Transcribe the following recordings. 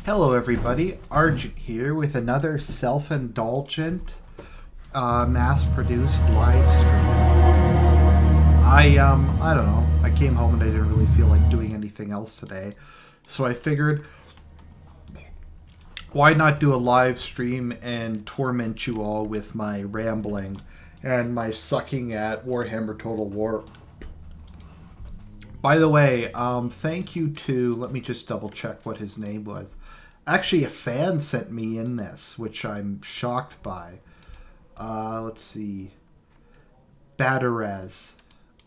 Hello, everybody. Argent here with another self-indulgent, mass-produced live stream. I don't know. I came home and I didn't really feel like doing anything else today, so I figured, why not do a live stream and torment you all with my rambling and my sucking at Warhammer Total War. By the way, thank you to, let me just double check what his name was. Actually, a fan sent me in this, which I'm shocked by. Let's see. Batarez.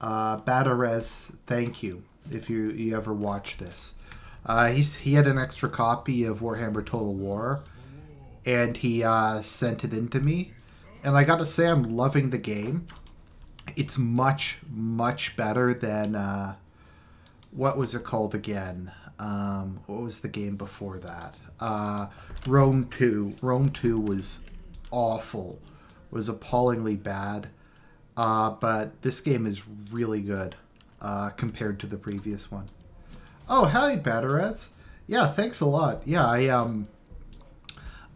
Batarez, thank you, if you ever watch this. He had an extra copy of Warhammer Total War, and he sent it in to me. And I gotta say, I'm loving the game. It's much, much better than... what was it called again? What was the game before that? Rome 2. Rome 2 was awful. Was appallingly bad. But this game is really good compared to the previous one. Oh, hi, Batarets. Yeah, thanks a lot. Yeah,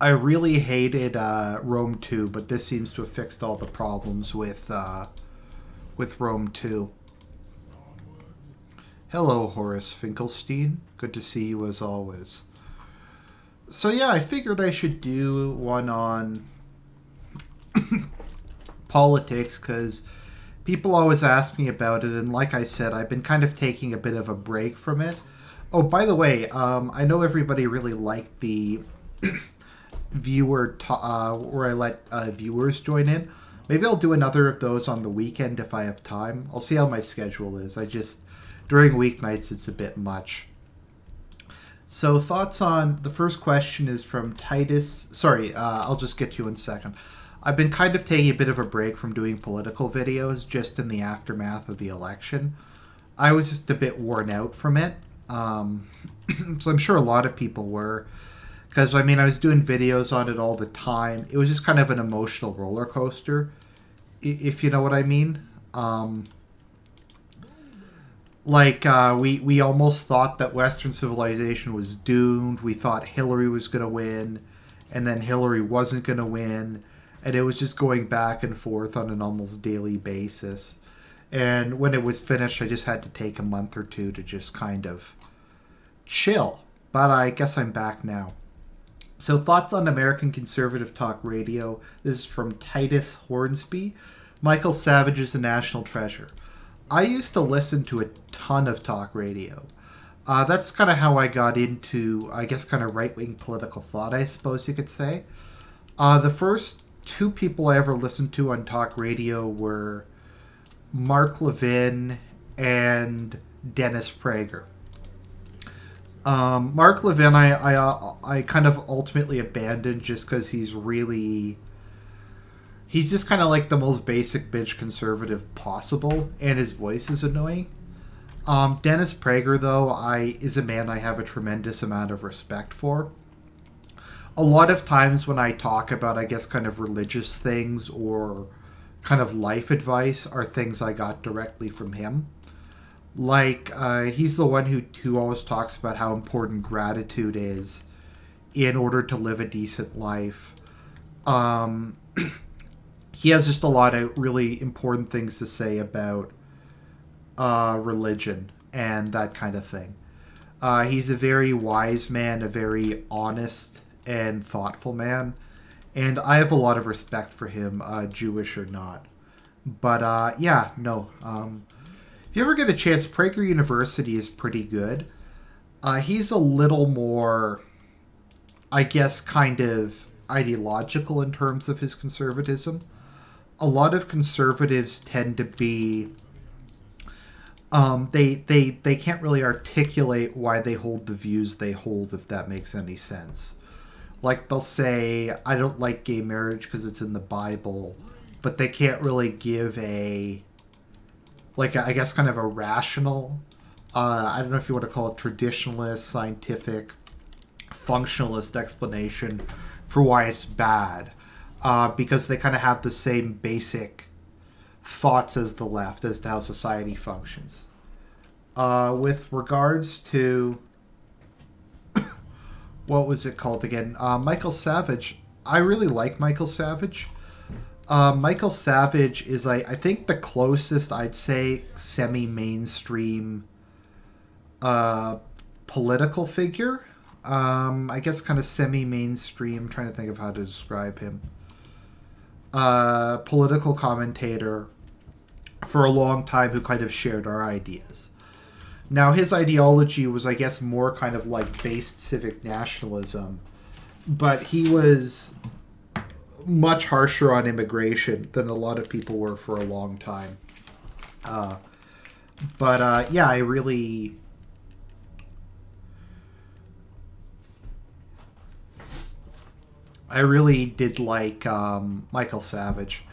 I really hated Rome 2, but this seems to have fixed all the problems with Rome 2. Hello, Horace Finkelstein. Good to see you as always. So yeah, I figured I should do one on politics because people always ask me about it, and like I said, I've been kind of taking a bit of a break from it. Oh, by the way, I know everybody really liked the viewer where I let viewers join in. Maybe I'll do another of those on the weekend if I have time. I'll see how my schedule is. During weeknights, it's a bit much. So thoughts on... The first question is from Titus... Sorry, I'll just get to you in a second. I've been kind of taking a bit of a break from doing political videos just in the aftermath of the election. I was just a bit worn out from it. So I'm sure a lot of people were. Because, I mean, I was doing videos on it all the time. It was just kind of an emotional roller coaster, if you know what I mean. We almost thought that Western civilization was doomed. We thought Hillary was going to win, and then Hillary wasn't going to win, and it was just going back and forth on an almost daily basis. And when it was finished, I just had to take a month or two to just kind of chill. But I guess I'm back now. So thoughts on American Conservative Talk Radio. This is from Titus Hornsby. Michael Savage is a national treasure. I used to listen to a ton of talk radio. That's kind of how I got into, I guess, kind of right-wing political thought, I suppose you could say. The first two people I ever listened to on talk radio were Mark Levin and Dennis Prager. Mark Levin, I kind of ultimately abandoned just because he's just kind of like the most basic bitch conservative possible, and his voice is annoying. Dennis Prager, though, is a man I have a tremendous amount of respect for. A lot of times when I talk about, I guess, kind of religious things or kind of life advice are things I got directly from him. He's the one who always talks about how important gratitude is in order to live a decent life. He has just a lot of really important things to say about religion and that kind of thing. He's a very wise man, a very honest and thoughtful man, and I have a lot of respect for him, Jewish or not. But if you ever get a chance, Prager University is pretty good. He's a little more, I guess, kind of ideological in terms of his conservatism. A lot of conservatives tend to be they can't really articulate why they hold the views they hold, if that makes any sense. Like, they'll say, I don't like gay marriage because it's in the Bible, but they can't really give I guess kind of a rational, I don't know if you want to call it traditionalist, scientific, functionalist explanation for why it's bad. Because they kind of have the same basic thoughts as the left as to how society functions. With regards to what was it called again? Michael Savage. I really like Michael Savage. Michael Savage is, I think, the closest, I'd say, semi-mainstream political figure. I guess kind of semi-mainstream. I'm trying to think of how to describe him. Political commentator for a long time who kind of shared our ideas. Now, his ideology was, I guess, more kind of like based civic nationalism, but he was much harsher on immigration than a lot of people were for a long time. Yeah, I really did like Michael Savage.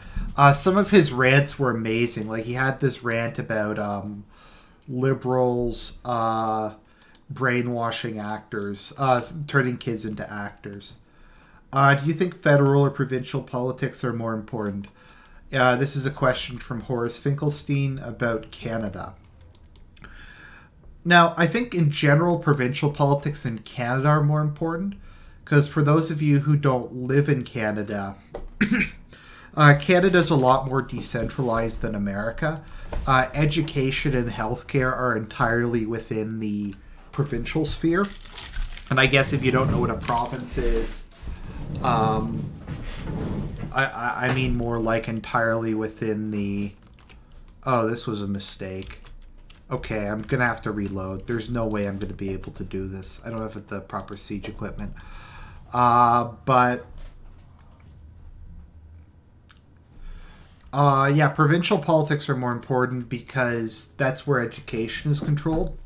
Some of his rants were amazing. Like, he had this rant about liberals brainwashing actors, turning kids into actors. Do you think federal or provincial politics are more important? This is a question from Horace Finkelstein about Canada. Now, I think in general, provincial politics in Canada are more important, because for those of you who don't live in Canada, Canada's a lot more decentralized than America. Education and healthcare are entirely within the provincial sphere. And I guess if you don't know what a province is, I mean more like entirely within the... Oh, this was a mistake. Okay, I'm going to have to reload. There's no way I'm going to be able to do this. I don't have the proper siege equipment. Yeah, provincial politics are more important because that's where education is controlled.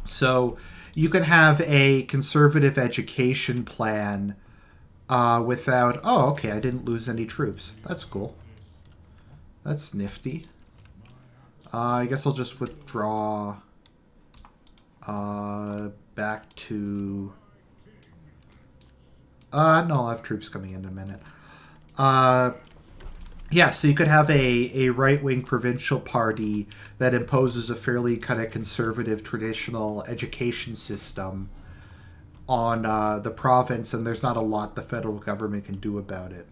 So you can have a conservative education plan without... Oh, okay, I didn't lose any troops. That's cool. That's nifty. I guess I'll just withdraw back to... no, I'll have troops coming in a minute. Yeah, so you could have a right-wing provincial party that imposes a fairly kind of conservative traditional education system on the province, and there's not a lot the federal government can do about it.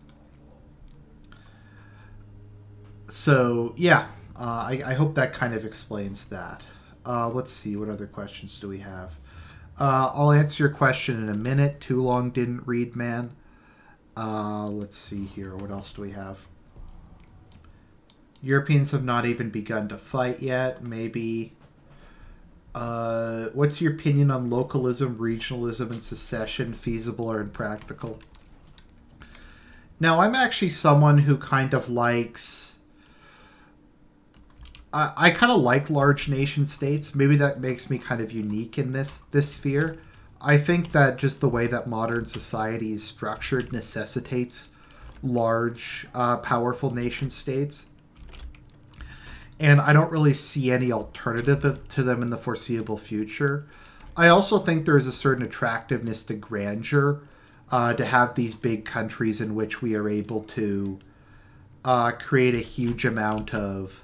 So, yeah, I hope that kind of explains that. Let's see, what other questions do we have? I'll answer your question in a minute. Too long didn't read, man. Let's see here. What else do we have? Europeans have not even begun to fight yet. Maybe. What's your opinion on localism, regionalism, and secession? Feasible or impractical? Now, I'm actually someone who kind of likes... I kind of like large nation states. Maybe that makes me kind of unique in this sphere. I think that just the way that modern society is structured necessitates large, powerful nation states. And I don't really see any alternative to them in the foreseeable future. I also think there is a certain attractiveness to grandeur, to have these big countries in which we are able to create a huge amount of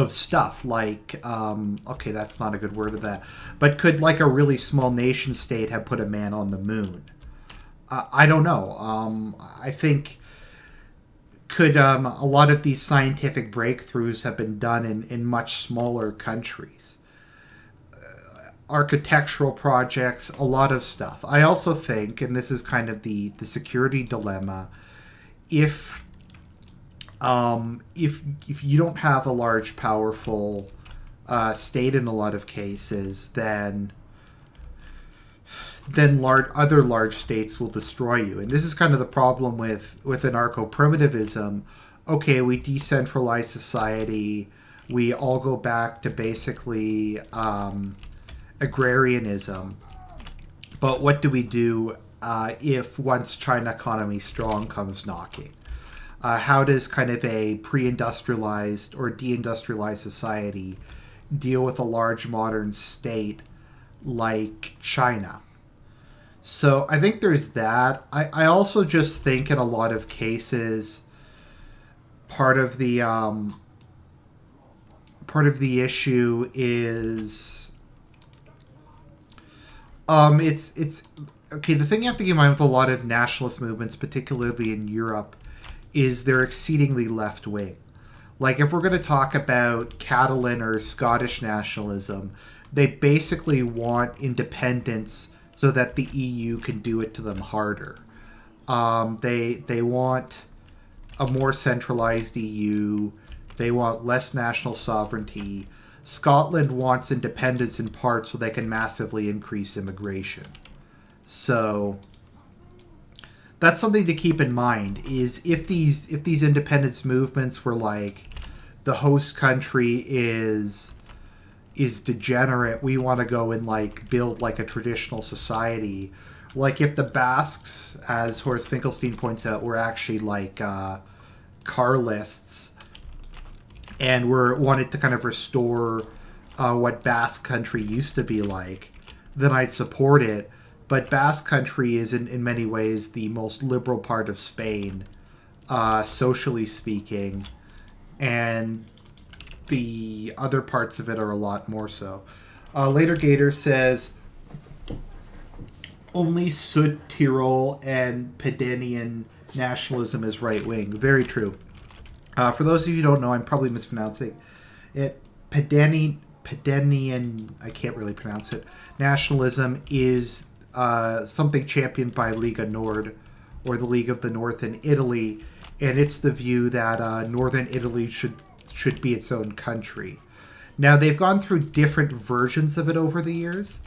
stuff, like okay, that's not a good word of that, but could like a really small nation state have put a man on the moon? I don't know. I think could a lot of these scientific breakthroughs have been done in much smaller countries? Architectural projects, a lot of stuff. I also think, and this is kind of the security dilemma, if you don't have a large, powerful state in a lot of cases, then other large states will destroy you. And this is kind of the problem with anarcho-primitivism. Okay, we decentralize society. We all go back to basically agrarianism. But what do we do if once China economy strong comes knocking? How does kind of a pre-industrialized or deindustrialized society deal with a large modern state like China? So I think there's that. I also just think in a lot of cases, part of the issue is It's okay. The thing you have to keep in mind with a lot of nationalist movements, particularly in Europe, is they're exceedingly left wing. Like if we're going to talk about Catalan or Scottish nationalism, they basically want independence so that the EU can do it to them harder. They want a more centralized EU. They want less national sovereignty. Scotland wants independence in part so they can massively increase immigration. So that's something to keep in mind. Is if these independence movements were like the host country is degenerate, we want to go and like build like a traditional society. Like if the Basques, as Horace Finkelstein points out, were actually like Carlists and were wanted to kind of restore what Basque country used to be like, then I'd support it. But Basque country is in many ways the most liberal part of Spain, socially speaking, and the other parts of it are a lot more so. Later Gator says only Südtirol and Pedanian nationalism is right wing. Very true. For those of you who don't know, I'm probably mispronouncing it. Pedanian, I can't really pronounce it. Nationalism is something championed by Lega Nord, or the League of the North in Italy, and it's the view that Northern Italy should be its own country. Now, they've gone through different versions of it over the years.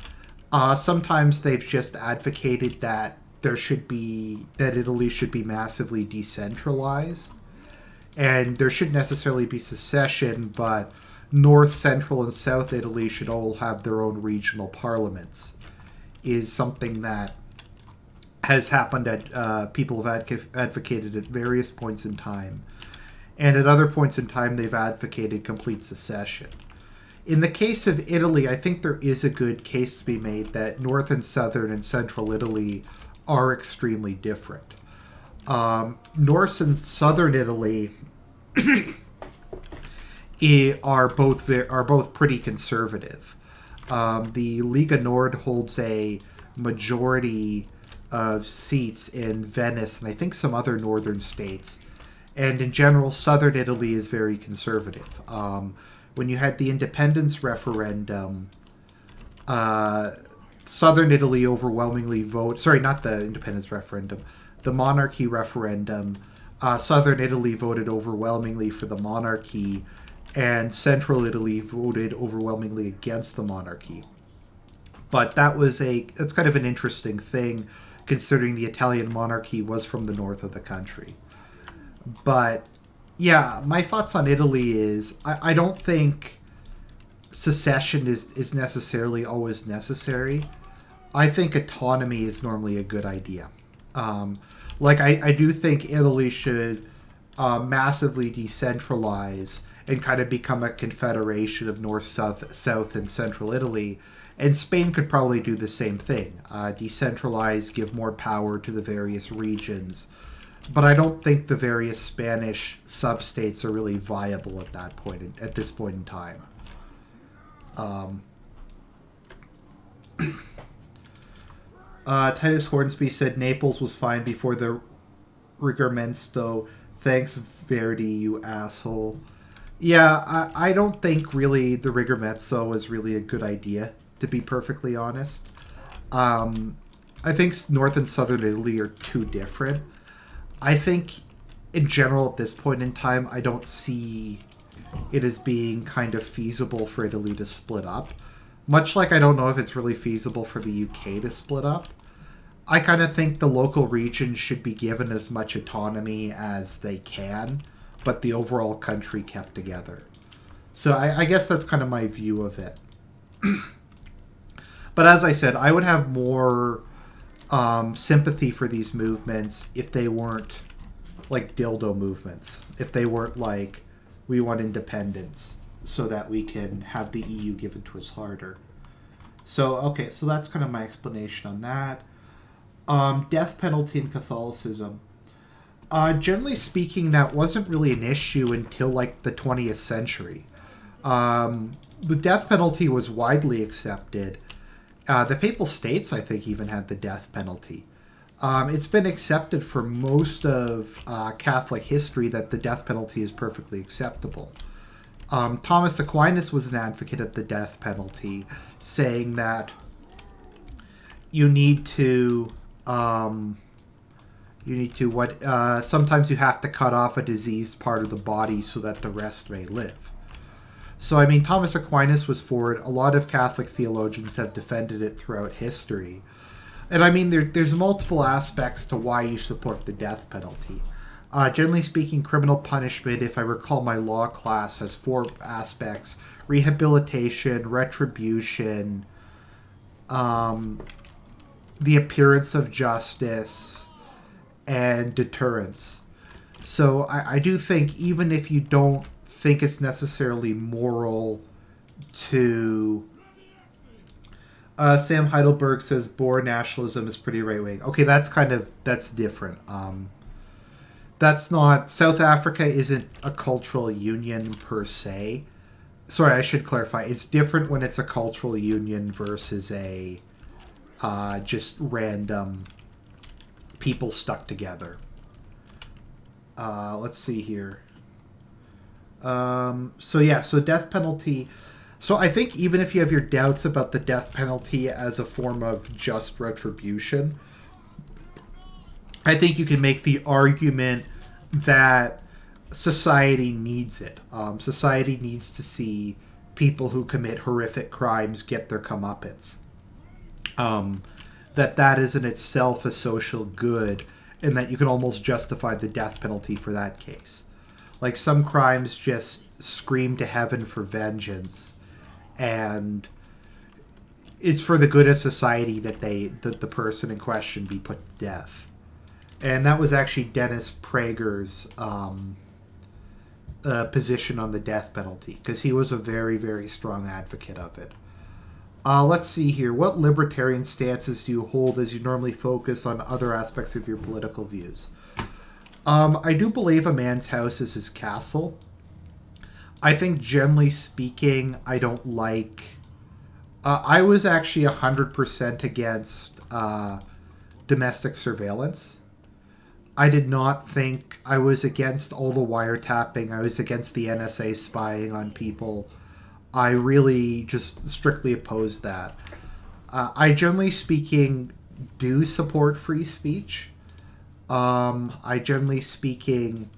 Sometimes they've just advocated that Italy should be massively decentralized, and there shouldn't necessarily be secession, but North, Central, and South Italy should all have their own regional parliaments, is something that has happened at people have advocated at various points in time. And at other points in time, they've advocated complete secession. In the case of Italy, I think there is a good case to be made that North and Southern and Central Italy are extremely different. North and Southern Italy are both pretty conservative. The Lega Nord holds a majority of seats in Venice and I think some other northern states. And in general, southern Italy is very conservative. When you had the independence referendum, southern Italy overwhelmingly voted... Sorry, not the independence referendum. The monarchy referendum. Southern Italy voted overwhelmingly for the monarchy, and central Italy voted overwhelmingly against the monarchy. But that's kind of an interesting thing, considering the Italian monarchy was from the north of the country. But yeah, my thoughts on Italy is I don't think secession is necessarily always necessary. I think autonomy is normally a good idea. I do think Italy should massively decentralize and kind of become a confederation of North, South, and Central Italy. And Spain could probably do the same thing. Decentralize, give more power to the various regions. But I don't think the various Spanish sub-states are really viable at this point in time. Titus Hornsby said Naples was fine before the Rigoramento. Thanks, Verdi, you asshole. Yeah, I don't think really the Rigoramento is really a good idea, to be perfectly honest. I think North and Southern Italy are too different. I think, in general, at this point in time, I don't see it as being kind of feasible for Italy to split up. Much like I don't know if it's really feasible for the UK to split up. I kind of think the local regions should be given as much autonomy as they can, but the overall country kept together. So I guess that's kind of my view of it. But as I said, I would have more sympathy for these movements if they weren't like dildo movements. If they weren't like, we want independence so that we can have the EU given to us harder. So, okay, so that's kind of my explanation on that. Death penalty in Catholicism. Generally speaking, that wasn't really an issue until like the 20th century. The death penalty was widely accepted The Papal States, I think, even had the death penalty. It's been accepted for most of Catholic history that the death penalty is perfectly acceptable. Thomas Aquinas was an advocate of the death penalty, saying that you need to sometimes you have to cut off a diseased part of the body so that the rest may live. So, I mean, Thomas Aquinas was for it. A lot of Catholic theologians have defended it throughout history. And, I mean, there's multiple aspects to why you support the death penalty. Generally speaking, criminal punishment, if I recall my law class, has 4 aspects: rehabilitation, retribution, the appearance of justice, and deterrence. So I do think, even if you don't think it's necessarily moral to... Sam Heidelberg says Boer nationalism is pretty right-wing. Okay, that's different. That's not... South Africa isn't a cultural union per se. Sorry, I should clarify. It's different when it's a cultural union versus a just random people stuck together. Let's see here. So death penalty. So I think even if you have your doubts about the death penalty as a form of just retribution, I think you can make the argument that society needs it. Society needs to see people who commit horrific crimes get their comeuppance. That is in itself a social good, and that you can almost justify the death penalty for that case. Like, some crimes just scream to heaven for vengeance, and it's for the good of society that the person in question be put to death. And that was actually Dennis Prager's position on the death penalty, because he was a very, very strong advocate of it. Let's see here. What libertarian stances do you hold as you normally focus on other aspects of your political views? I do believe a man's house is his castle. I think, generally speaking, I don't like... I was actually 100% against domestic surveillance. I did not think... I was against all the wiretapping. I was against the NSA spying on people. I really just strictly oppose that. I, generally speaking, do support free speech. I, generally speaking,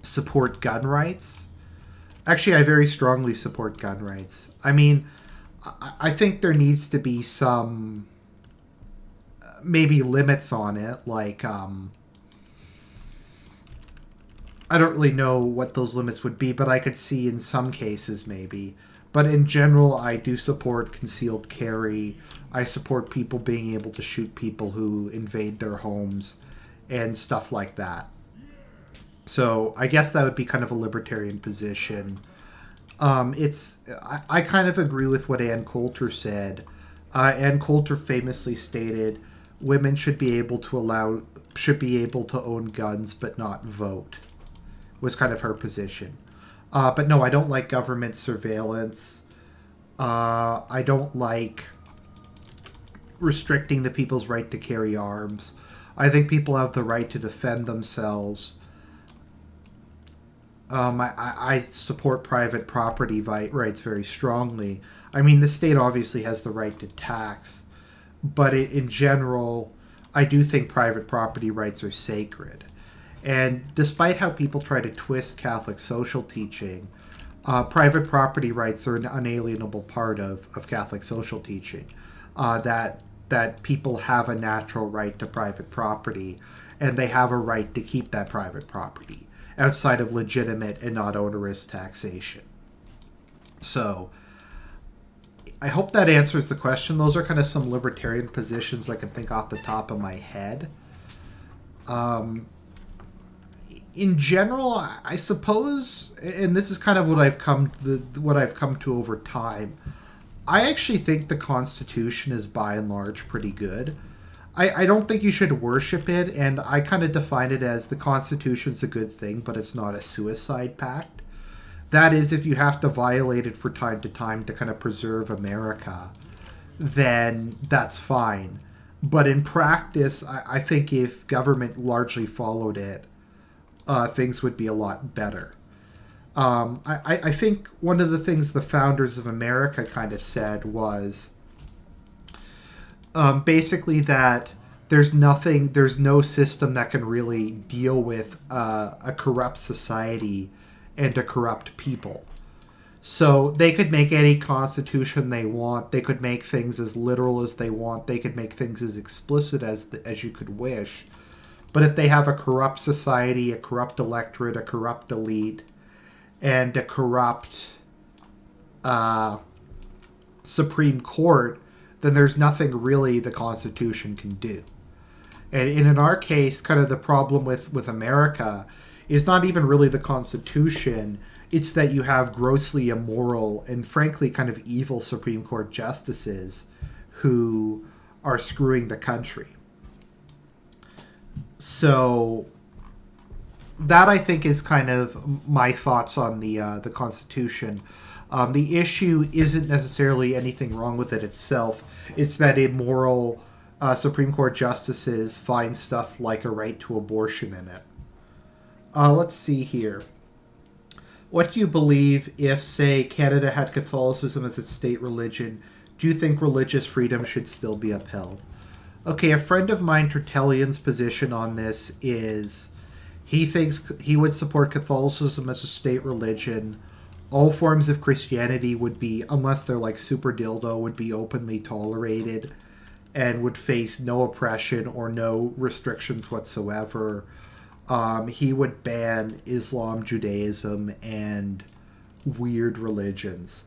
support gun rights. Actually, I very strongly support gun rights. I mean, I think there needs to be some maybe limits on it. Like, I don't really know what those limits would be, but I could see in some cases maybe. But in general, I do support concealed carry. I support people being able to shoot people who invade their homes and stuff like that. So I guess that would be kind of a libertarian position. I kind of agree with what Ann Coulter said. Ann Coulter famously stated, women should be able to own guns but not vote, was kind of her position. But no, I don't like government surveillance. I don't like restricting the people's right to carry arms. I think people have the right to defend themselves. I support private property rights very strongly. I mean, the state obviously has the right to tax, but in general, I do think private property rights are sacred. And despite how people try to twist Catholic social teaching, private property rights are an unalienable part of Catholic social teaching. That people have a natural right to private property, and they have a right to keep that private property outside of legitimate and not onerous taxation. So, I hope that answers the question. Those are kind of some libertarian positions I can think off the top of my head. In general, I suppose, and this is kind of what I've come to over time, I actually think the Constitution is by and large pretty good. I don't think you should worship it, and I kind of define it as the Constitution's a good thing, but it's not a suicide pact. That is, if you have to violate it from time to time to kind of preserve America, then that's fine. But in practice, I think if government largely followed it, things would be a lot better. I think one of the things the founders of America kind of said was basically that there's no system that can really deal with a corrupt society and a corrupt people. So they could make any constitution they want. They could make things as literal as they want. They could make things as explicit as you could wish. But if they have a corrupt society, a corrupt electorate, a corrupt elite, and a corrupt Supreme Court, then there's nothing really the Constitution can do. And in our case, kind of the problem with America is not even really the Constitution. It's that you have grossly immoral and frankly kind of evil Supreme Court justices who are screwing the country. So that, I think, is kind of my thoughts on the Constitution. The issue isn't necessarily anything wrong with it itself. It's that immoral Supreme Court justices find stuff like a right to abortion in it. Let's see here. What do you believe if, say, Canada had Catholicism as its state religion? Do you think religious freedom should still be upheld? Okay, a friend of mine, Tertullian's position on this is he thinks he would support Catholicism as a state religion. All forms of Christianity would be, unless they're like super dildo, would be openly tolerated and would face no oppression or no restrictions whatsoever. He would ban Islam, Judaism, and weird religions.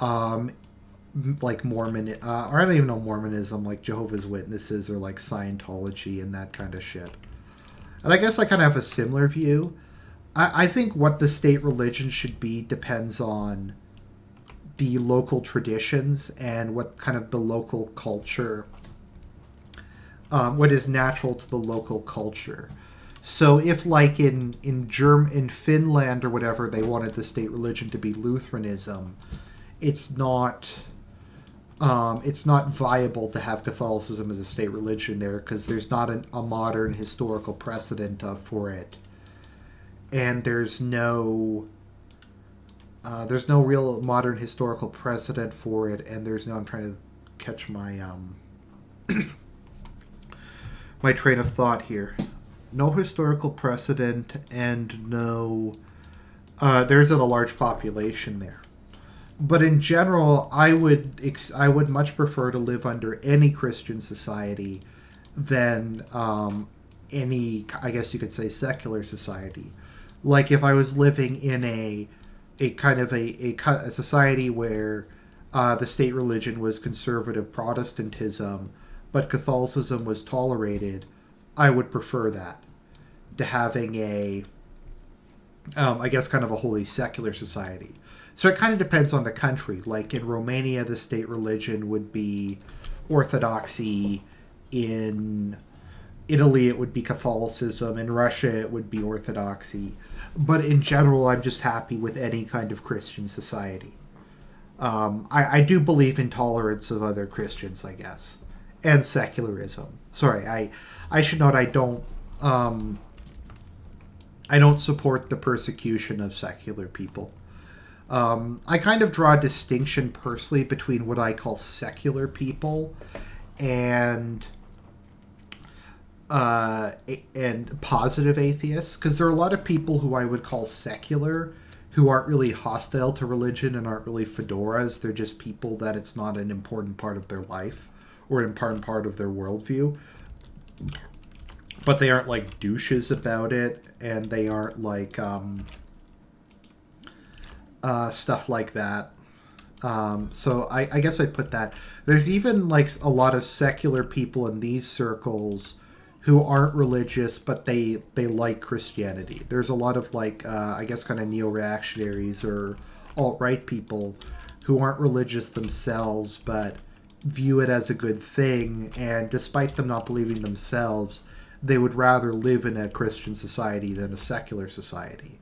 Like Mormon, or I don't even know Mormonism, like Jehovah's Witnesses or like Scientology and that kind of shit. And I guess I kind of have a similar view. I think what the state religion should be depends on the local traditions and what kind of the local culture, what is natural to the local culture. So if like in Finland or whatever, they wanted the state religion to be Lutheranism, it's not viable to have Catholicism as a state religion there because there's not a modern historical precedent for it, and there's no real modern historical precedent for it, and there's no. I'm trying to catch my my train of thought here. No historical precedent, and no. There isn't a large population there. But in general, I would much prefer to live under any Christian society than any, I guess you could say, secular society. Like if I was living in a kind of a society where the state religion was conservative Protestantism, but Catholicism was tolerated, I would prefer that to having I guess, kind of a wholly secular society. So it kind of depends on the country. Like in Romania, the state religion would be Orthodoxy. In Italy, it would be Catholicism. In Russia, it would be Orthodoxy. But in general, I'm just happy with any kind of Christian society. I do believe in tolerance of other Christians, I guess, and secularism. Sorry, I should note I don't support the persecution of secular people. I kind of draw a distinction personally between what I call secular people and positive atheists, because there are a lot of people who I would call secular who aren't really hostile to religion and aren't really fedoras. They're just people that it's not an important part of their life or an important part of their worldview. But they aren't like douches about it, and they aren't like stuff like that. So I guess I'd put that. There's even like a lot of secular people in these circles who aren't religious, but they like Christianity. There's a lot of like, I guess, kind of neo-reactionaries or alt-right people who aren't religious themselves, but view it as a good thing. And despite them not believing themselves, they would rather live in a Christian society than a secular society.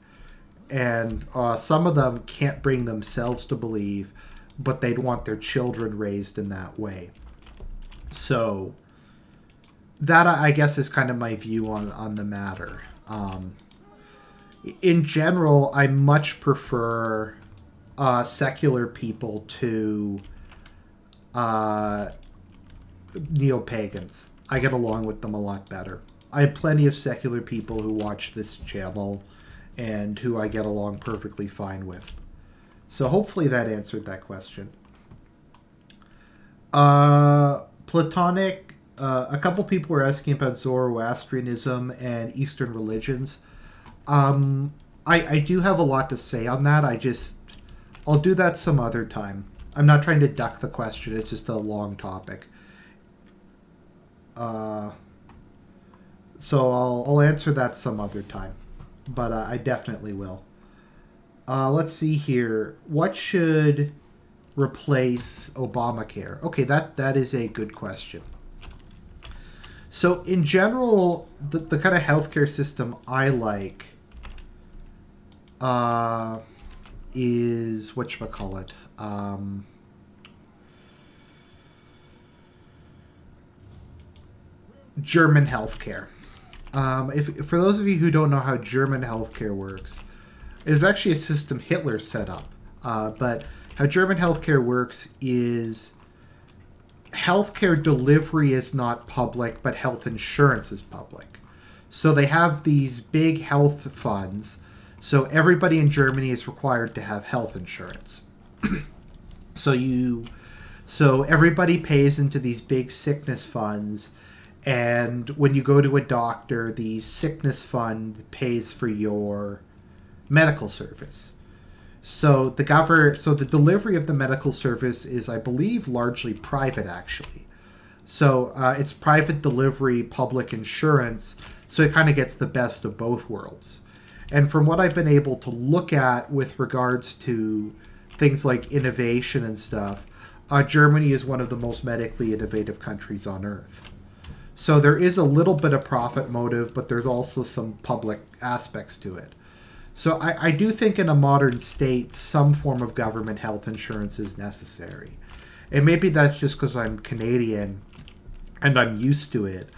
And some of them can't bring themselves to believe, but they'd want their children raised in that way. So that, I guess, is kind of my view on the matter. In general, I much prefer secular people to neo-pagans. I get along with them a lot better. I have plenty of secular people who watch this channel and who I get along perfectly fine with. So hopefully that answered that question. Platonic, a couple people were asking about Zoroastrianism and Eastern religions. I do have a lot to say on that. I'll do that some other time. I'm not trying to duck the question. It's just a long topic. So I'll answer that some other time. But I definitely will. Let's see here. What should replace Obamacare? Okay, that is a good question. So in general, the kind of healthcare system I like is whatchamacallit. German healthcare. If for those of you who don't know how German healthcare works, it's actually a system Hitler set up. But how German healthcare works is healthcare delivery is not public, but health insurance is public. So they have these big health funds. So everybody in Germany is required to have health insurance. So everybody pays into these big sickness funds, and when you go to a doctor, the sickness fund pays for your medical service. So the delivery of the medical service is, I believe, largely private, actually. So it's private delivery, public insurance, so it kind of gets the best of both worlds. And from what I've been able to look at with regards to things like innovation and stuff, Germany is one of the most medically innovative countries on earth. So there is a little bit of profit motive, but there's also some public aspects to it. So I do think in a modern state, some form of government health insurance is necessary. And maybe that's just because I'm Canadian and I'm used to it.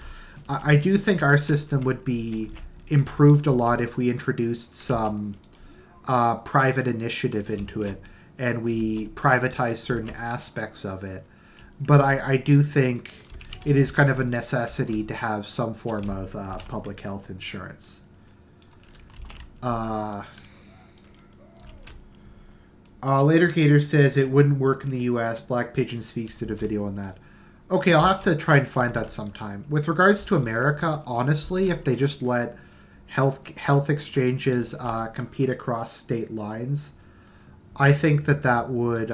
I do think our system would be improved a lot if we introduced some private initiative into it and we privatize certain aspects of it. But I do think it is kind of a necessity to have some form of public health insurance. Later Gator says it wouldn't work in the US. Black Pigeon speaks to the video on that. Okay, I'll have to try and find that sometime. With regards to America, honestly, if they just let health exchanges compete across state lines, I think that would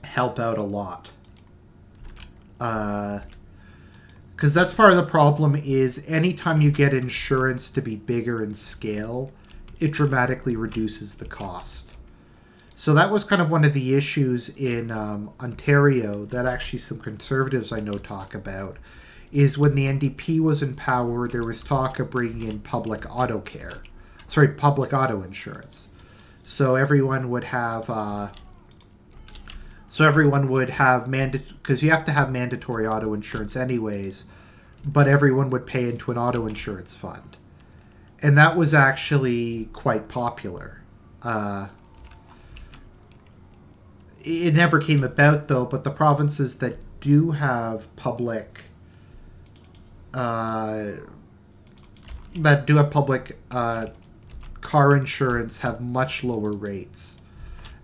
help out a lot. Because that's part of the problem is anytime you get insurance to be bigger in scale, it dramatically reduces the cost. So that was kind of one of the issues in Ontario that actually some conservatives I know talk about, is when the NDP was in power, there was talk of bringing in public auto insurance. So everyone would have because you have to have mandatory auto insurance anyways, but everyone would pay into an auto insurance fund. And that was actually quite popular. It never came about, though, but the provinces that do have public car insurance have much lower rates.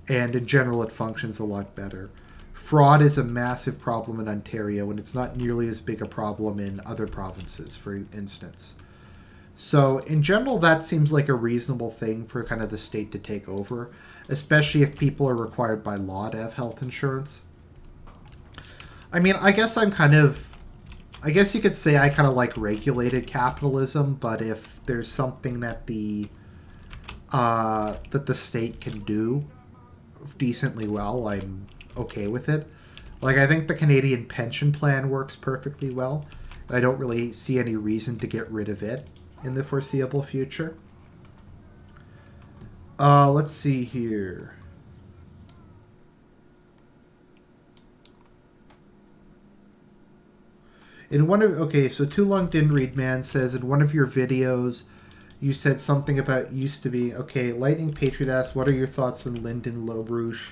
And in general, it functions a lot better. Fraud is a massive problem in Ontario, and it's not nearly as big a problem in other provinces, for instance. So, in general, that seems like a reasonable thing for kind of the state to take over, especially if people are required by law to have health insurance. I mean, I guess you could say I kind of like regulated capitalism, but if there's something that the state can do decently well, I'm okay with it. Like, I think the Canadian pension plan works perfectly well. I don't really see any reason to get rid of it in the foreseeable future. Let's see here. In one of okay, so Too Long Didn't Read Man says in one of your videos you said something about used to be okay. Lightning Patriot asks, "What are your thoughts on Lyndon LaRouche?"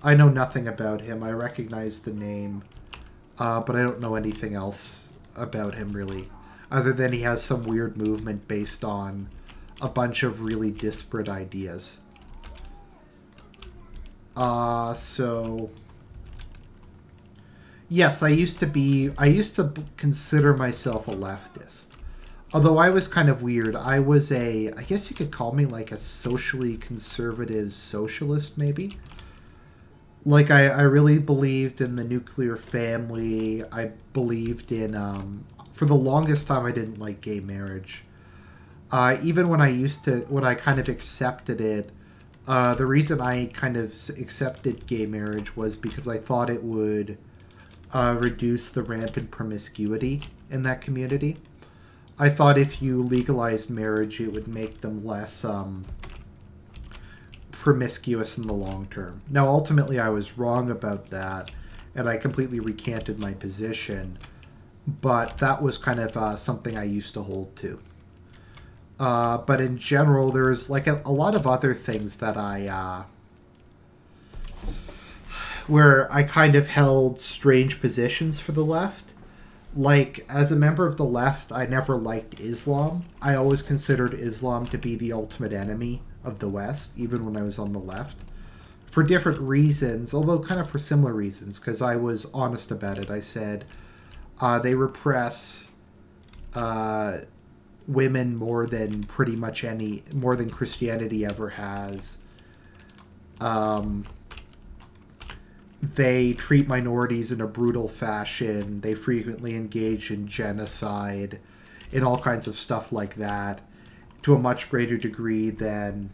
I know nothing about him. I recognize the name, but I don't know anything else about him really, other than he has some weird movement based on a bunch of really disparate ideas. So yes, I used to consider myself a leftist. Although I was kind of weird. I guess you could call me like a socially conservative socialist, maybe. Like, I really believed in the nuclear family. I believed in, for the longest time, I didn't like gay marriage. Even when I kind of accepted it, the reason I kind of accepted gay marriage was because I thought it would reduce the rampant promiscuity in that community. I thought if you legalized marriage, it would make them less promiscuous in the long term. Now, ultimately, I was wrong about that, and I completely recanted my position, but that was kind of something I used to hold to. But in general, there's like a lot of other things that where I kind of held strange positions for the left. Like, as a member of the left, I never liked Islam. I always considered Islam to be the ultimate enemy of the West, even when I was on the left. For different reasons, although kind of for similar reasons, because I was honest about it. I said, they repress women more than more than Christianity ever has. They treat minorities in a brutal fashion. They frequently engage in genocide and all kinds of stuff like that to a much greater degree than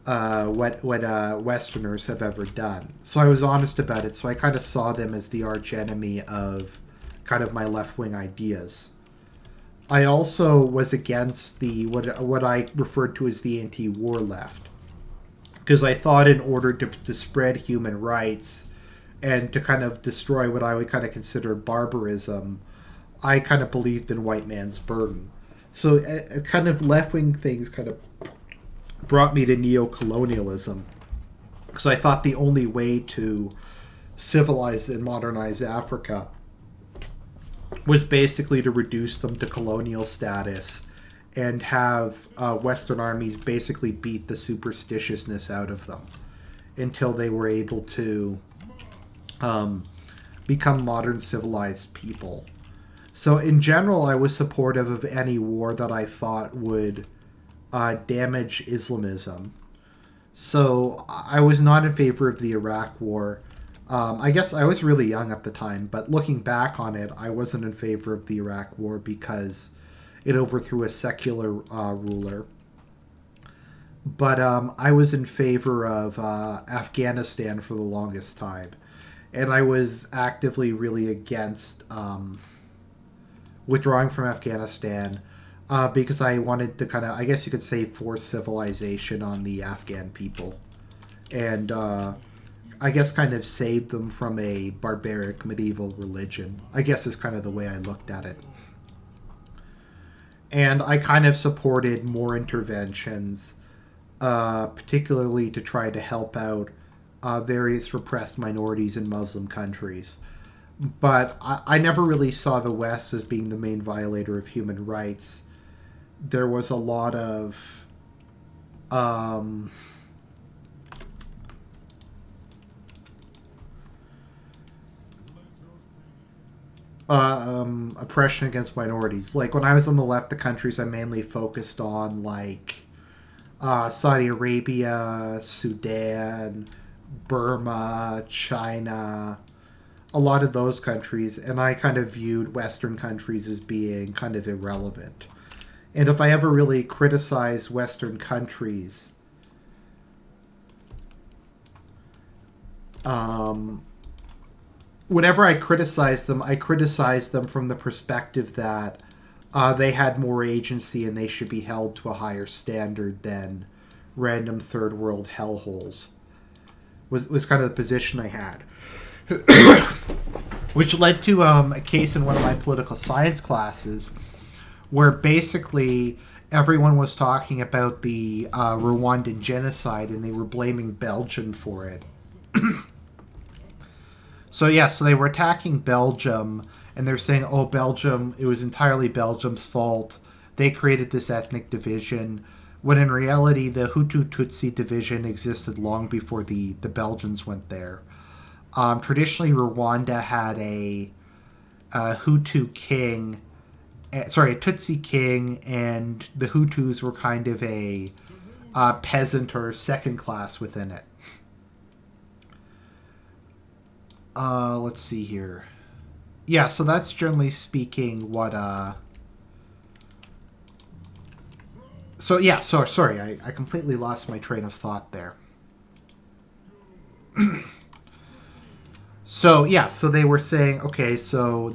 what Westerners have ever done. So I was honest about it. So I kind of saw them as the arch enemy of kind of my left-wing ideas. I also was against what I referred to as the anti-war left, because I thought in order to spread human rights and to kind of destroy what I would kind of consider barbarism, I kind of believed in white man's burden. So kind of left-wing things kind of brought me to neo-colonialism, because I thought the only way to civilize and modernize Africa was basically to reduce them to colonial status and have Western armies basically beat the superstitiousness out of them until they were able to become modern civilized people. So in general, I was supportive of any war that I thought would damage Islamism. So I was not in favor of the Iraq War. I guess I was really young at the time, but looking back on it, I wasn't in favor of the Iraq War because it overthrew a secular ruler. But I was in favor of Afghanistan for the longest time. And I was actively really against withdrawing from Afghanistan because I wanted to kind of, I guess you could say, force civilization on the Afghan people. And I guess kind of save them from a barbaric medieval religion, I guess is kind of the way I looked at it. And I kind of supported more interventions, particularly to try to help out various repressed minorities in Muslim countries. But I never really saw the West as being the main violator of human rights. There was a lot of oppression against minorities. Like, when I was on the left, the countries I mainly focused on, like Saudi Arabia, Sudan, Burma, China, a lot of those countries, and I kind of viewed Western countries as being kind of irrelevant. And if I ever really criticized Western countries, whenever I criticized them from the perspective that they had more agency and they should be held to a higher standard than random third world hellholes. Was kind of the position I had. which led to a case in one of my political science classes where basically everyone was talking about the Rwandan genocide and they were blaming Belgium for it. So they were attacking Belgium and they're saying, oh, Belgium, it was entirely Belgium's fault. They created this ethnic division, when in reality the Hutu-Tutsi division existed long before the Belgians went there. Traditionally, Rwanda had a Hutu king, a Tutsi king, and the Hutus were kind of a peasant or second class within it. Let's see here. Yeah, so that's generally speaking what... sorry, I completely lost my train of thought there. So they were saying, okay, so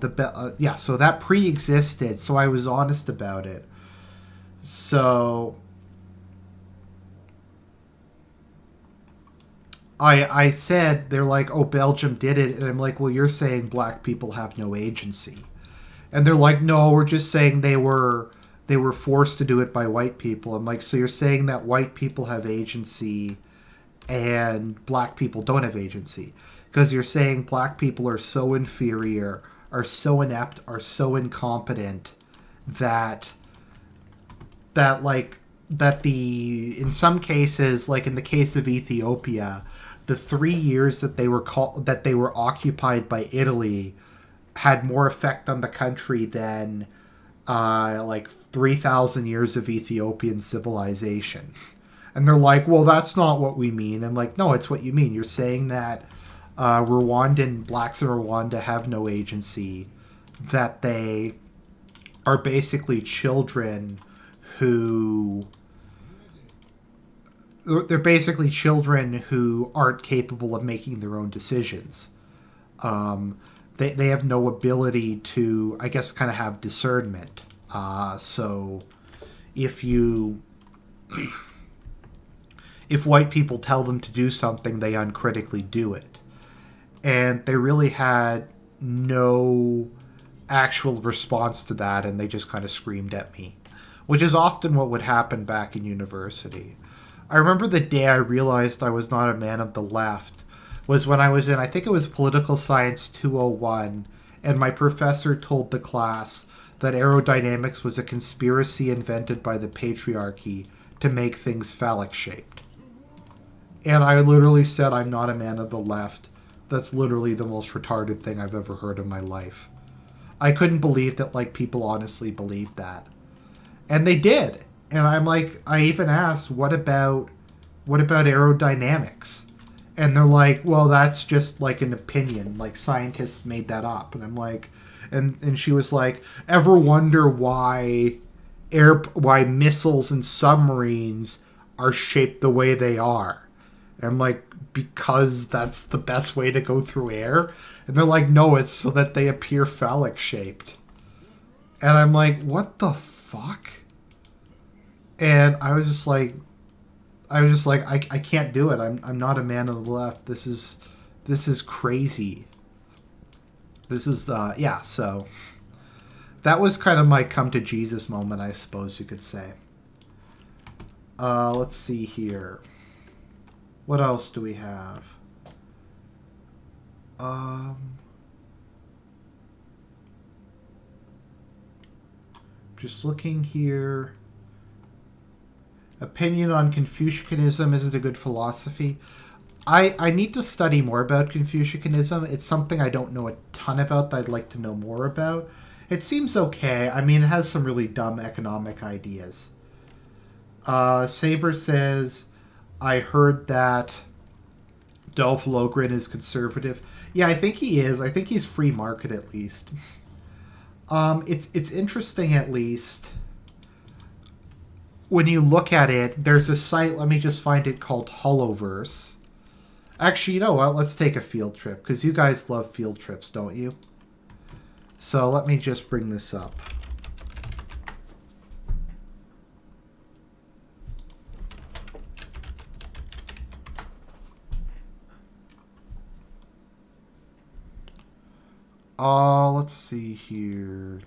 so that pre-existed, so I was honest about it. So I said, they're like, oh, Belgium did it, and I'm like, well, you're saying black people have no agency. And they're like, no, we're just saying they were forced to do it by white people. I'm like, so you're saying that white people have agency and black people don't have agency? Because you're saying black people are so inferior, are so inept, are so incompetent that in some cases, like in the case of Ethiopia, the 3 years that they were occupied by Italy had more effect on the country than 3,000 years of Ethiopian civilization. And they're like, well, that's not what we mean. I'm like, no, it's what you mean. You're saying that Rwandan blacks in Rwanda have no agency, that they are basically children who aren't capable of making their own decisions. They have no ability to, I guess, kind of have discernment. So if white people tell them to do something, they uncritically do it. And they really had no actual response to that, and they just kind of screamed at me, which is often what would happen back in university. I remember the day I realized I was not a man of the left was when I was in, I think it was Political Science 201, and my professor told the class that aerodynamics was a conspiracy invented by the patriarchy to make things phallic-shaped. And I literally said, I'm not a man of the left. That's literally the most retarded thing I've ever heard in my life. I couldn't believe that people honestly believed that. And they did. And I'm like, I even asked, what about aerodynamics? And they're like, well, that's just an opinion. Scientists made that up. And I'm like, and she was like, ever wonder why missiles and submarines are shaped the way they are? And I'm like, because that's the best way to go through air? And they're like, no, it's so that they appear phallic shaped. And I'm like, what the fuck? And I was just like, I can't do it. I'm not a man of the left. This is crazy. This is so that was kind of my come to Jesus moment, I suppose you could say. Let's see here. What else do we have? Just looking here. Opinion on Confucianism, is it a good philosophy? I need to study more about Confucianism. It's something I don't know a ton about that I'd like to know more about. It seems okay. I mean, it has some really dumb economic ideas. Saber says, I heard that Dolph Lundgren is conservative. Yeah, I think he is. I think he's free market at least. It's interesting at least. When you look at it, there's a site, let me just find it, called Hollowverse. Actually, you know what? Let's take a field trip, because you guys love field trips, don't you? So let me just bring this up. Let's see here.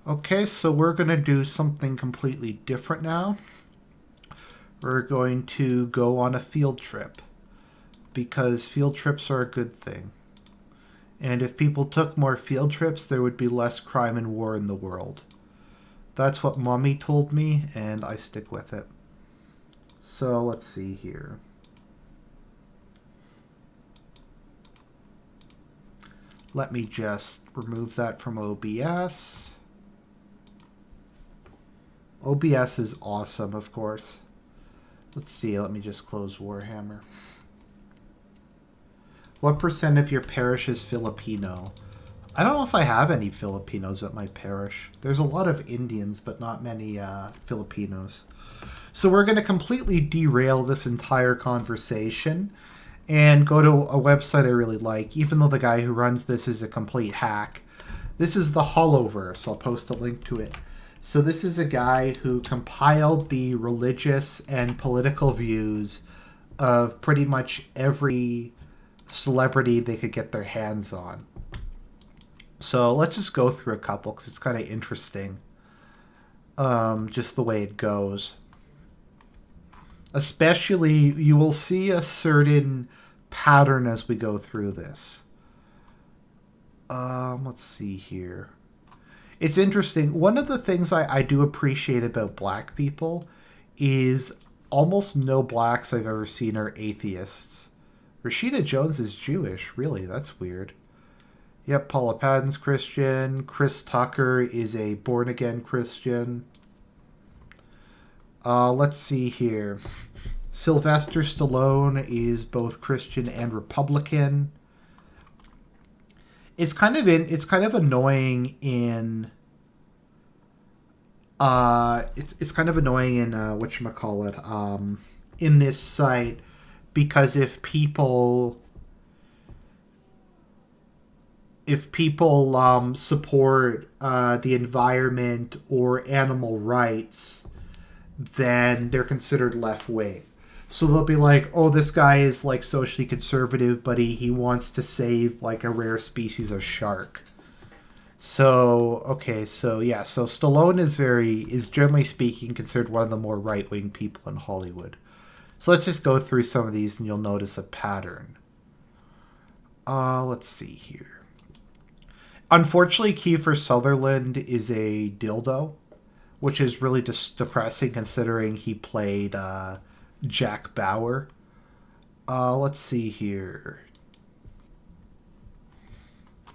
Okay, so we're going to do something completely different now. We're going to go on a field trip because field trips are a good thing. And if people took more field trips, there would be less crime and war in the world. That's what Mommy told me, and I stick with it. So let's see here. Let me just remove that from OBS. OBS is awesome, of course. Let's see, let me just close Warhammer. What percent of your parish is Filipino? I don't know if I have any Filipinos at my parish. There's a lot of Indians, but not many Filipinos. So we're going to completely derail this entire conversation and go to a website I really like, even though the guy who runs this is a complete hack. This is the Hollowverse. I'll post a link to it. So this is a guy who compiled the religious and political views of pretty much every celebrity they could get their hands on. So let's just go through a couple because it's kind of interesting. Just the way it goes. Especially, you will see a certain pattern as we go through this. Let's see here. It's interesting. One of the things I do appreciate about black people is almost no blacks I've ever seen are atheists. Rashida Jones is Jewish. Really, that's weird. Yep, Paula Patton's Christian. Chris Tucker is a born-again Christian. Let's see here. Sylvester Stallone is both Christian and Republican. It's kind of annoying in it's kind of annoying in whatchamacallit, in this site, because if people support the environment or animal rights, then they're considered left wing. So they'll be like, oh, this guy is like socially conservative, but he wants to save like a rare species of shark. So, okay, so yeah, so Stallone is generally speaking considered one of the more right wing people in Hollywood. So let's just go through some of these and you'll notice a pattern. Let's see here. Unfortunately, Kiefer Sutherland is a dildo, which is really just depressing considering he played Jack Bauer. Let's see here.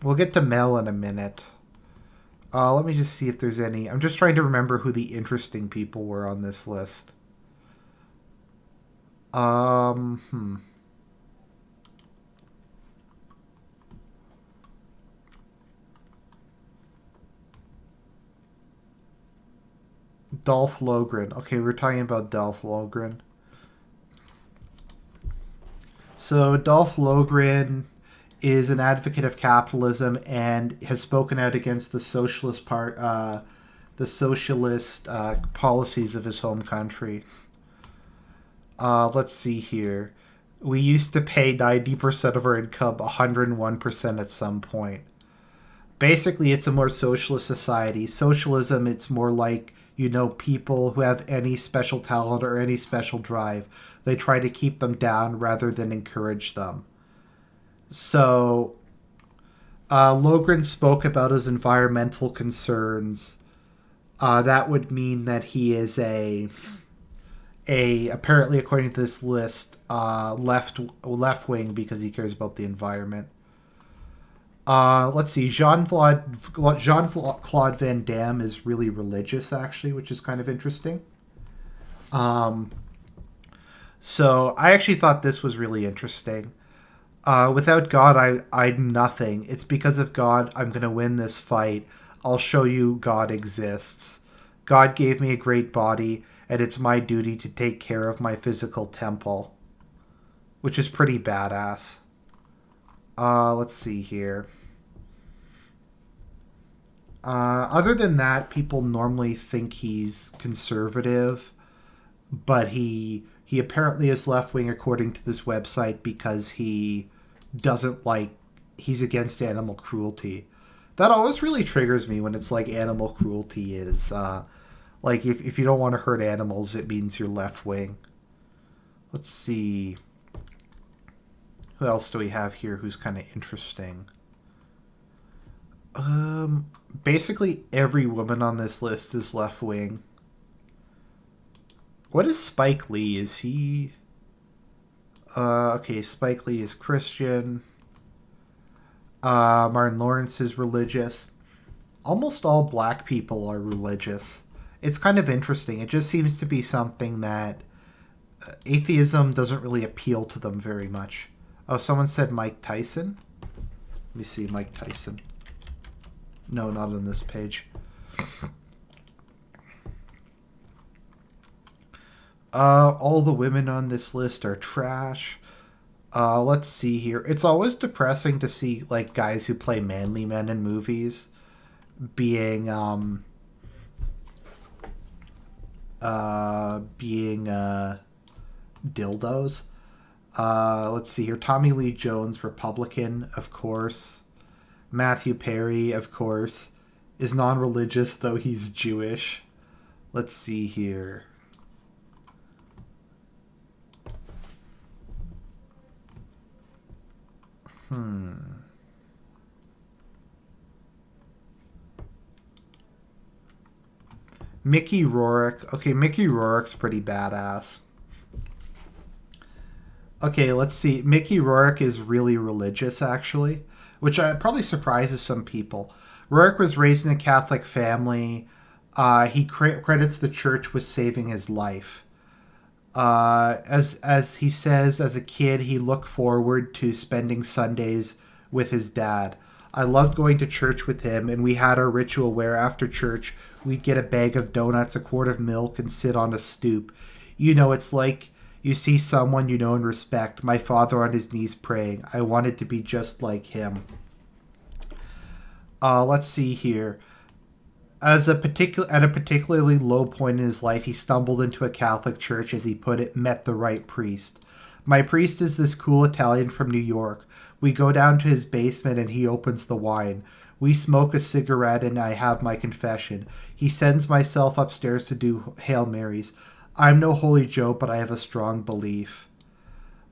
We'll get to Mel in a minute. Let me just see if there's any. I'm just trying to remember who the interesting people were on this list. Dolph Lundgren. Okay, we're talking about Dolph Lundgren. So Dolph Lundgren is an advocate of capitalism and has spoken out against the socialist policies of his home country. Let's see here. We used to pay 90% of our income 101% at some point. Basically, it's a more socialist society. Socialism, it's more like, people who have any special talent or any special drive. They try to keep them down rather than encourage them. So, Logren spoke about his environmental concerns. That would mean that he is apparently, according to this list, left wing because he cares about the environment. Let's see. Jean-Claude Van Damme is really religious, actually, which is kind of interesting. So I actually thought this was really interesting. Without God, I'm nothing. It's because of God I'm going to win this fight. I'll show you God exists. God gave me a great body, and it's my duty to take care of my physical temple. Which is pretty badass. Let's see here. Other than that, people normally think he's conservative, but he apparently is left wing according to this website because he doesn't like he's against animal cruelty. That always really triggers me when it's like animal cruelty is like if you don't want to hurt animals, it means you're left wing. Let's see. Who else do we have here who's kind of interesting? Basically every woman on this list is left wing. What is Spike Lee? Is he... okay, Spike Lee is Christian. Martin Lawrence is religious. Almost all black people are religious. It's kind of interesting. It just seems to be something that atheism doesn't really appeal to them very much. Oh, someone said Mike Tyson? Let me see, Mike Tyson. No, not on this page. All the women on this list are trash. Let's see here. It's always depressing to see like guys who play manly men in movies being dildos. Let's see here. Tommy Lee Jones, Republican, of course. Matthew Perry, of course, is non-religious though he's Jewish. Let's see here. Mickey Rourke. Okay, Mickey Rourke's pretty badass. Okay, let's see. Mickey Rourke is really religious, actually, which probably surprises some people. Rourke was raised in a Catholic family. He credits the church with saving his life. As he says, as a kid, he looked forward to spending Sundays with his dad. I loved going to church with him, and we had our ritual where after church we'd get a bag of donuts, a quart of milk, and sit on a stoop. You know, it's like you see someone you know and respect. My father on his knees praying. I wanted to be just like him. Let's see here. At a particularly low point in his life, he stumbled into a Catholic church, as he put it, met the right priest. My priest is this cool Italian from New York. We go down to his basement and he opens the wine. We smoke a cigarette and I have my confession. He sends myself upstairs to do Hail Marys. I'm no holy Joe, but I have a strong belief.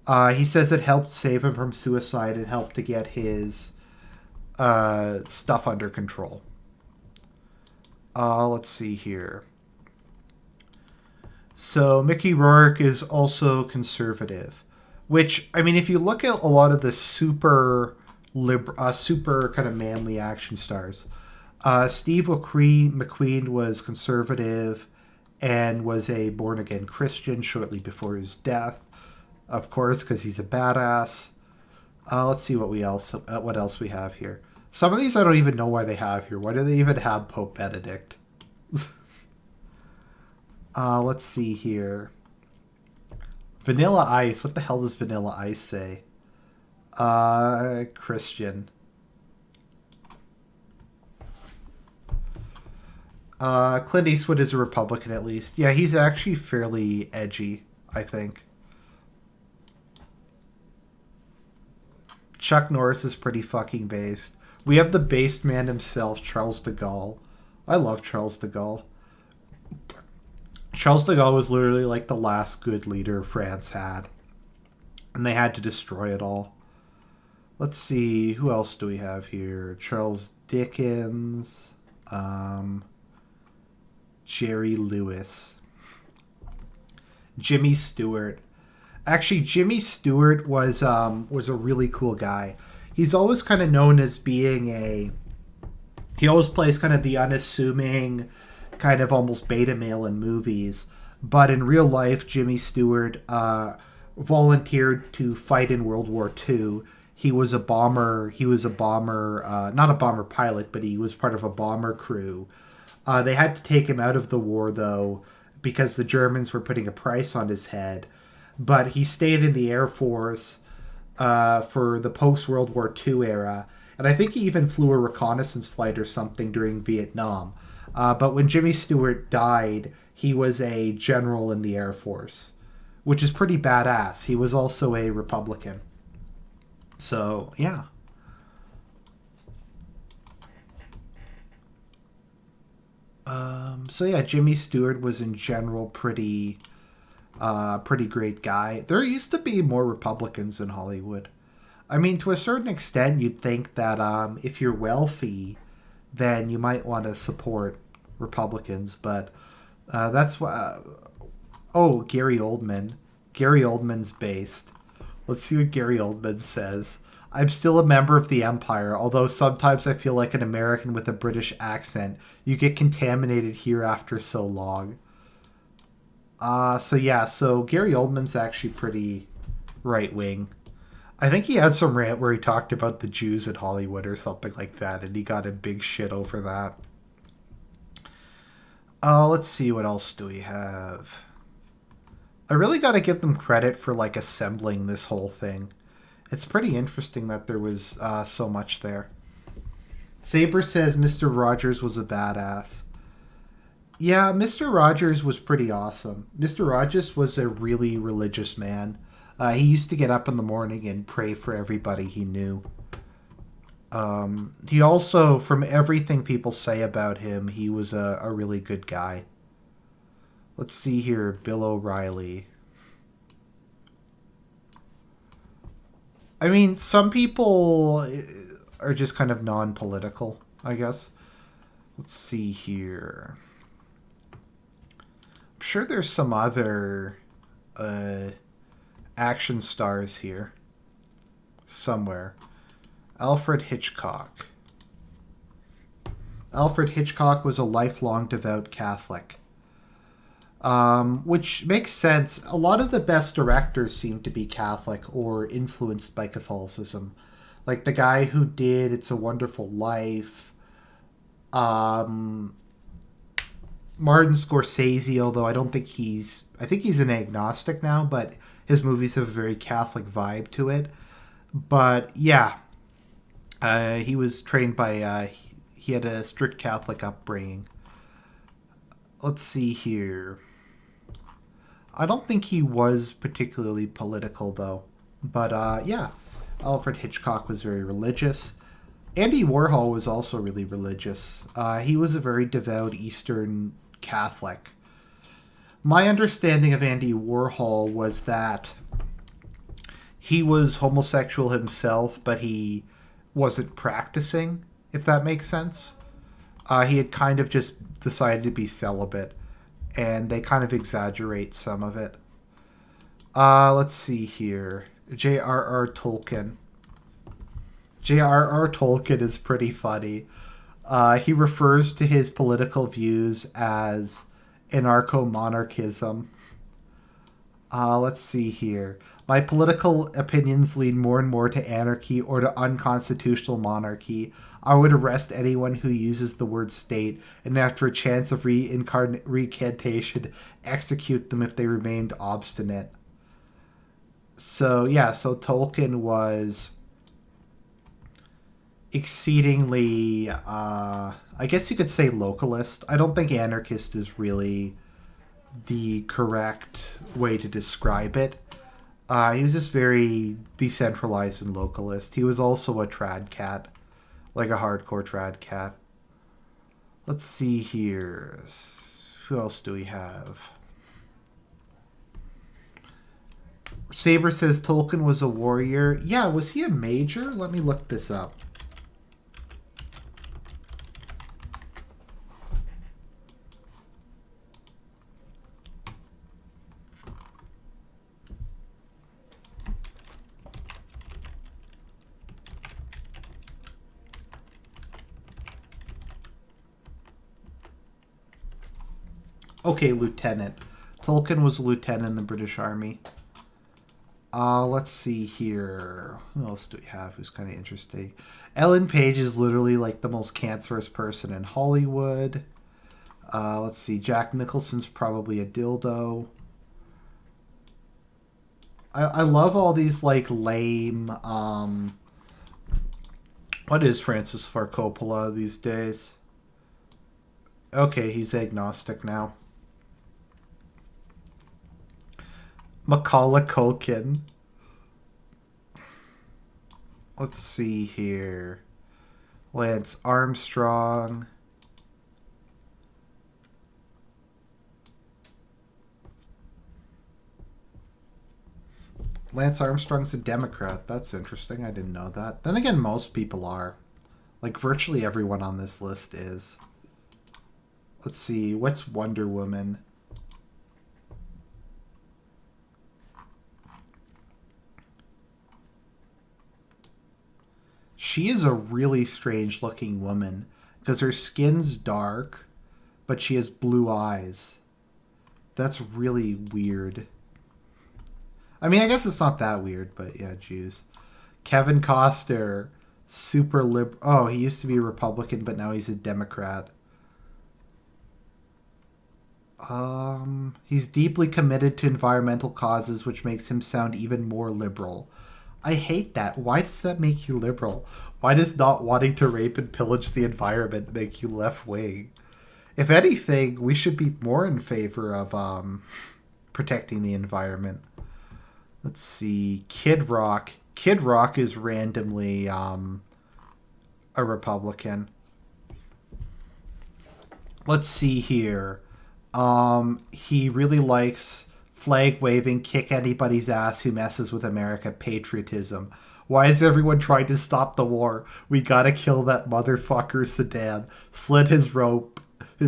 He says it helped save him from suicide and helped to get his stuff under control. Let's see here. So Mickey Rourke is also conservative, which, I mean, if you look at a lot of the super kind of manly action stars, Steve McQueen was conservative and was a born-again Christian shortly before his death, of course, because he's a badass. Let's see what else we have here. Some of these I don't even know why they have here. Why do they even have Pope Benedict? Let's see here. Vanilla Ice. What the hell does Vanilla Ice say? Christian. Clint Eastwood is a Republican, at least. Yeah, he's actually fairly edgy, I think. Chuck Norris is pretty fucking based. We have the based man himself, Charles de Gaulle. I love Charles de Gaulle. Charles de Gaulle was literally like the last good leader France had. And they had to destroy it all. Let's see, who else do we have here? Charles Dickens. Jerry Lewis. Jimmy Stewart. Actually, Jimmy Stewart was a really cool guy. He's always kind of known as being he always plays kind of the unassuming, kind of almost beta male in movies. But in real life, Jimmy Stewart volunteered to fight in World War II. He was a bomber. Not a bomber pilot, but he was part of a bomber crew. They had to take him out of the war, though, because the Germans were putting a price on his head. But he stayed in the Air Force for the post-World War II era. And I think he even flew a reconnaissance flight or something during Vietnam. But when Jimmy Stewart died, he was a general in the Air Force, which is pretty badass. He was also a Republican. So, yeah. So yeah, Jimmy Stewart was in general pretty great guy. There used to be more Republicans in Hollywood. I mean, to a certain extent, you'd think that if you're wealthy, then you might want to support Republicans, but that's why. Oh, Gary Oldman. Gary Oldman's based. Let's see what Gary Oldman says. I'm still a member of the Empire, although sometimes I feel like an American with a British accent. You get contaminated here after so long. So yeah, so Gary Oldman's actually pretty right wing. I think he had some rant where he talked about the Jews in Hollywood or something like that, and he got a big shit over that. Let's see, what else do we have? I really got to give them credit for like assembling this whole thing. It's pretty interesting that there was so much there. Saber says Mr. Rogers was a badass. Yeah, Mr. Rogers was pretty awesome. Mr. Rogers was a really religious man. He used to get up in the morning and pray for everybody he knew. He also, from everything people say about him, he was a really good guy. Let's see here, Bill O'Reilly. I mean, some people are just kind of non-political, I guess. Let's see here. I'm sure there's some other action stars here somewhere. Alfred Hitchcock. Alfred Hitchcock was a lifelong devout Catholic. Which makes sense. A lot of the best directors seem to be Catholic or influenced by Catholicism. Like the guy who did It's a Wonderful Life. Martin Scorsese, although I think he's an agnostic now, but his movies have a very Catholic vibe to it. But yeah, he was trained by, he had a strict Catholic upbringing. Let's see here. I don't think he was particularly political, though. But yeah, Alfred Hitchcock was very religious. Andy Warhol was also really religious. He was a very devout Eastern Catholic. My understanding of Andy Warhol was that he was homosexual himself, but he wasn't practicing, if that makes sense. He had kind of just decided to be celibate, and they kind of exaggerate some of it. Let's see here. J.R.R. Tolkien. J.R.R. Tolkien is pretty funny. He refers to his political views as anarcho-monarchism. Let's see here. My political opinions lean more and more to anarchy or to unconstitutional monarchy. I would arrest anyone who uses the word state, and after a chance of recantation, execute them if they remained obstinate. So, yeah, so Tolkien was exceedingly, I guess you could say localist. I don't think anarchist is really the correct way to describe it. He was just very decentralized and localist. He was also a trad cat, like a hardcore trad cat. Let's see here. Who else do we have? Saber says Tolkien was a warrior. Yeah, was he a major? Let me look this up. Okay, lieutenant. Tolkien was a lieutenant in the British Army. Let's see here. Who else do we have who's kind of interesting? Ellen Page is literally like the most cancerous person in Hollywood. Let's see. Jack Nicholson's probably a dildo. I love all these like lame What is Francis Ford Coppola these days? Okay, he's agnostic now. Macaulay Culkin. Let's see here. Lance Armstrong. Lance Armstrong's a Democrat. That's interesting. I didn't know that. Then again, most people are. Like, virtually everyone on this list is. Let's see. What's Wonder Woman? She is a really strange looking woman because her skin's dark, but she has blue eyes. That's really weird. I mean, I guess it's not that weird, but yeah, Jews. Kevin Costner, super liberal. Oh, he used to be a Republican, but now he's a Democrat. He's deeply committed to environmental causes, which makes him sound even more liberal. I hate that. Why does that make you liberal? Why does not wanting to rape and pillage the environment make you left wing? If anything, we should be more in favor of protecting the environment. Let's see. Kid Rock. Kid Rock is randomly a Republican. Let's see here. He really likes flag waving, kick anybody's ass who messes with America, patriotism. Why is everyone trying to stop the war? We gotta kill that motherfucker Saddam. Slit his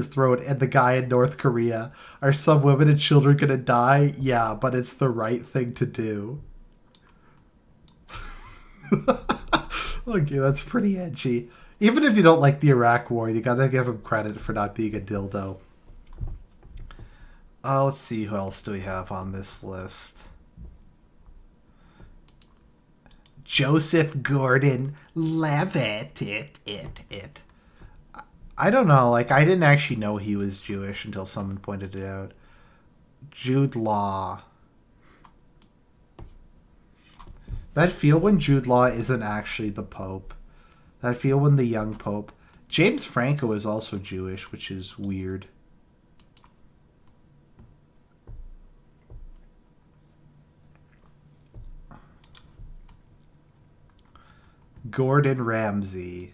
throat, and the guy in North Korea. Are some women and children gonna die? Yeah, but it's the right thing to do. Okay, that's pretty edgy. Even if you don't like the Iraq war, you gotta give him credit for not being a dildo. Let's see, who else do we have on this list? Joseph Gordon-Levitt. I don't know. Like, I didn't actually know he was Jewish until someone pointed it out. Jude Law. That feel when Jude Law isn't actually the Pope. That feel when the young Pope. James Franco is also Jewish, which is weird. Gordon Ramsay.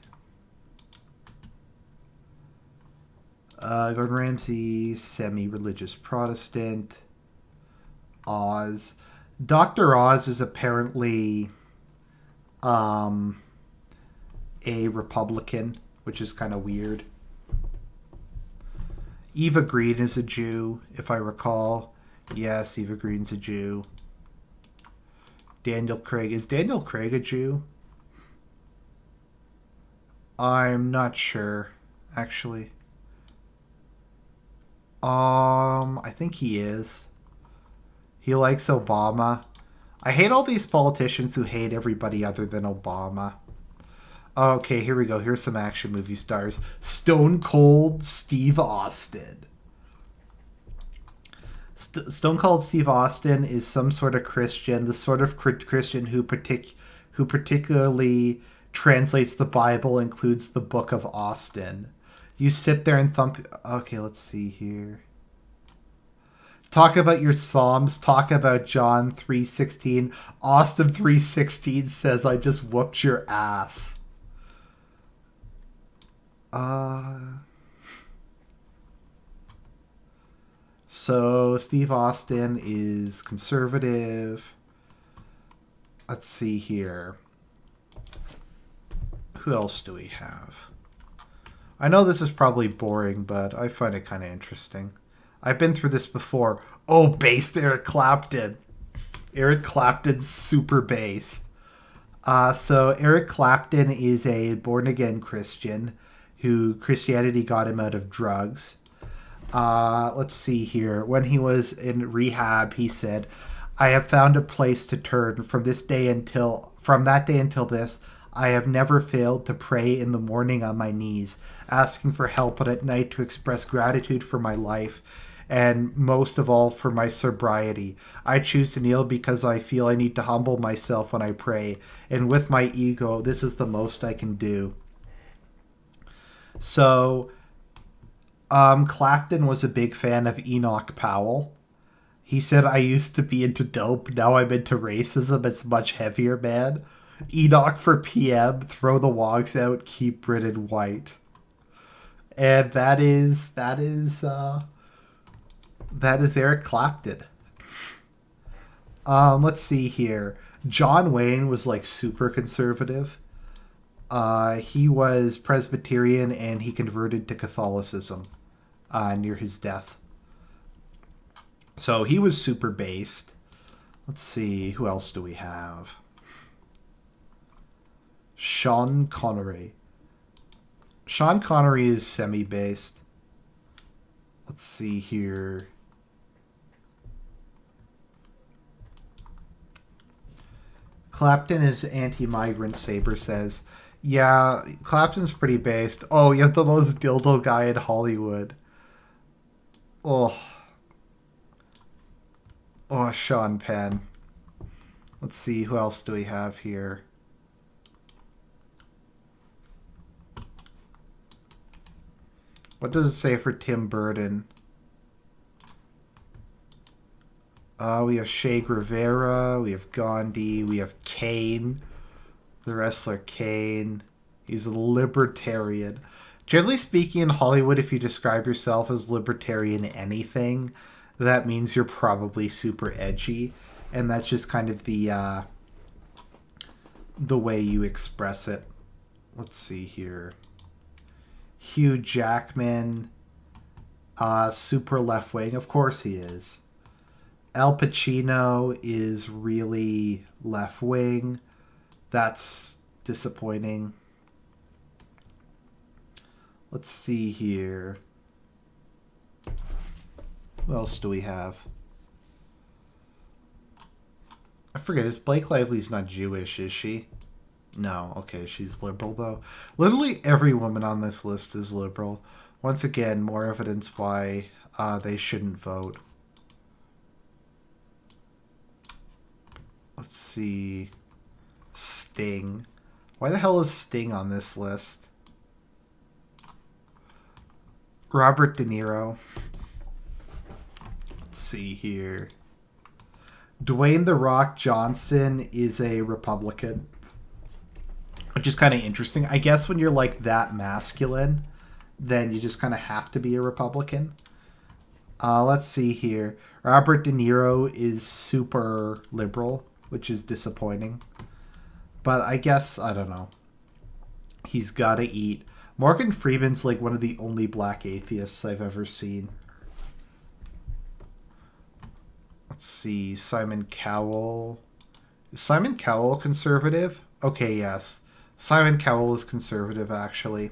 Gordon Ramsay, semi-religious Protestant. Oz. Dr. Oz is apparently a Republican, which is kind of weird. Eva Green is a Jew, if I recall. Yes, Eva Green's a Jew. Daniel Craig. Is Daniel Craig a Jew? I'm not sure, actually. I think he is. He likes Obama. I hate all these politicians who hate everybody other than Obama. Okay, here we go. Here's some action movie stars. Stone Cold Steve Austin. Stone Cold Steve Austin is some sort of Christian, the sort of Christian who particularly translates the Bible, includes the Book of Austin. You sit there and thump. Okay, let's see here. Talk about your Psalms. Talk about John 3:16. Austin 3:16 says, "I just whooped your ass." So Steve Austin is conservative. Let's see here. Who else do we have? I know this is probably boring, but I find it kind of interesting. I've been through this before. Oh, based Eric Clapton. Eric Clapton's super based. So Eric Clapton is a born-again Christian who Christianity got him out of drugs. Let's see here. When he was in rehab, he said, "I have found a place to turn from that day until this. I have never failed to pray in the morning on my knees, asking for help, but at night to express gratitude for my life. and most of all for my sobriety. I choose to kneel because I feel I need to humble myself when I pray, and with my ego, this is the most I can do. So, Clapton was a big fan of Enoch Powell. He said, I used to be into dope, now I'm into racism, it's much heavier, man. Enoch for PM, throw the wogs out, keep Britain white. And that is Eric Clapton. Let's see here. John Wayne was like super conservative. He was Presbyterian and he converted to Catholicism near his death. So he was super based. Let's see, who else do we have? Sean Connery. Sean Connery is semi-based. Let's see here. Clapton is anti-migrant, Saber says. Yeah, Clapton's pretty based. Oh, you have the most dildo guy in Hollywood. Oh. Oh, Sean Penn. Let's see, who else do we have here? What does it say for Tim Burton? We have Che Guevara, we have Gandhi, we have Kane, the wrestler Kane. He's a libertarian. Generally speaking, in Hollywood, if you describe yourself as libertarian anything, that means you're probably super edgy, and that's just kind of the way you express it. Let's see here. Hugh Jackman, super left wing. Of course he is. Al Pacino is really left wing. That's disappointing. Let's see here. Who else do we have? I forget, is Blake Lively's not Jewish, is she? No, okay, she's liberal though. Literally every woman on this list is liberal. Once again, more evidence why they shouldn't vote. Let's see. Sting. Why the hell is Sting on this list? Robert De Niro. Let's see here. Dwayne "The Rock" Johnson is a Republican. Which is kind of interesting. I guess when you're like that masculine, then you just kind of have to be a Republican. Let's see here. Robert De Niro is super liberal, which is disappointing. But I guess, I don't know. He's got to eat. Morgan Freeman's like one of the only black atheists I've ever seen. Let's see. Simon Cowell. Is Simon Cowell conservative? Okay, yes. Simon Cowell is conservative, actually.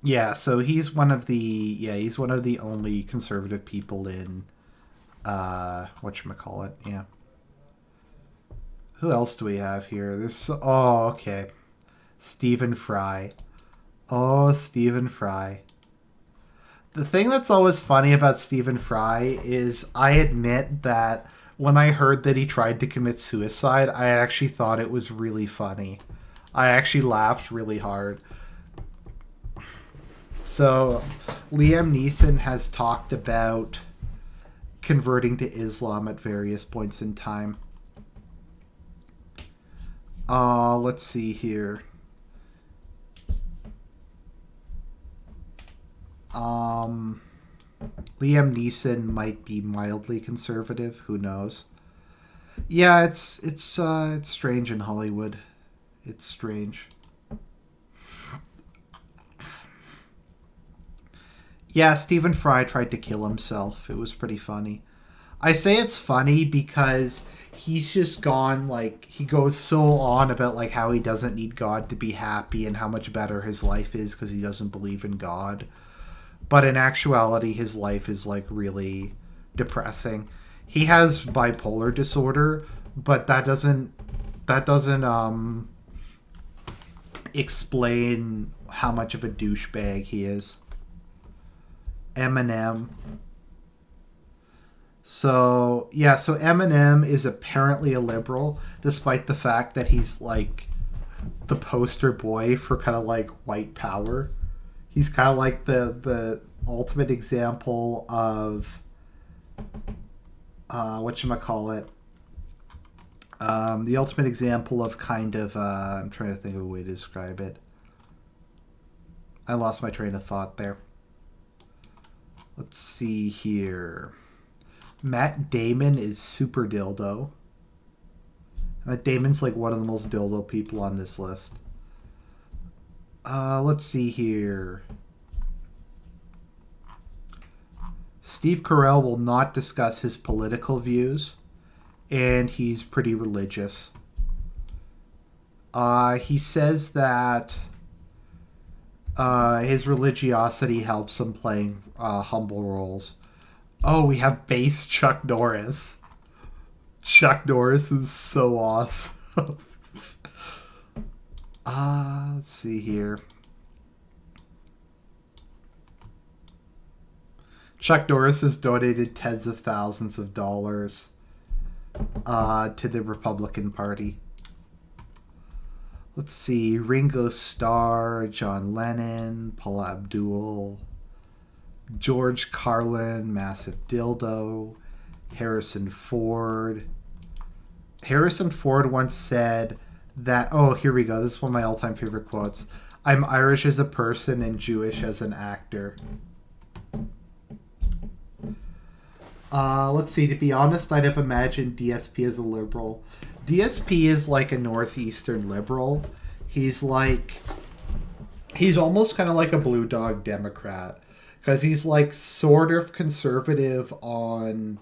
Yeah, so he's one of the only conservative people in whatchamacallit, yeah. Who else do we have here? Okay. Stephen Fry. Oh, Stephen Fry. The thing that's always funny about Stephen Fry is I admit that when I heard that he tried to commit suicide, I actually thought it was really funny. I actually laughed really hard. So, Liam Neeson has talked about converting to Islam at various points in time. Let's see here. Liam Neeson might be mildly conservative. Who knows? Yeah, it's strange in Hollywood. It's strange. Yeah, Stephen Fry tried to kill himself. It was pretty funny. I say it's funny because he's just gone, like, he goes so on about, like, how he doesn't need God to be happy and how much better his life is because he doesn't believe in God. But in actuality, his life is, like, really depressing. He has bipolar disorder, but that doesn't explain how much of a douchebag he is. Eminem. So, yeah, so Eminem is apparently a liberal, despite the fact that he's, like, the poster boy for kind of, like, white power. He's kind of like the ultimate example of, whatchamacallit, the ultimate example of kind of, I'm trying to think of a way to describe it. I lost my train of thought there. Let's see here. Matt Damon is super dildo. Matt Damon's like one of the most dildo people on this list. Let's see here. Steve Carell will not discuss his political views, and he's pretty religious. He says that his religiosity helps him playing humble roles. Oh, we have bass Chuck Norris. Chuck Norris is so awesome. Let's see here. Chuck Norris has donated tens of thousands of dollars to the Republican Party. Let's see. Ringo Starr, John Lennon, Paula Abdul, George Carlin, massive dildo, Harrison Ford. Harrison Ford once said that, oh, here we go. This is one of my all-time favorite quotes. I'm Irish as a person and Jewish as an actor. Let's see. To be honest, I'd have imagined DSP as a liberal. DSP is like a northeastern liberal. He's almost kind of like a blue dog Democrat. Because he's like sort of conservative on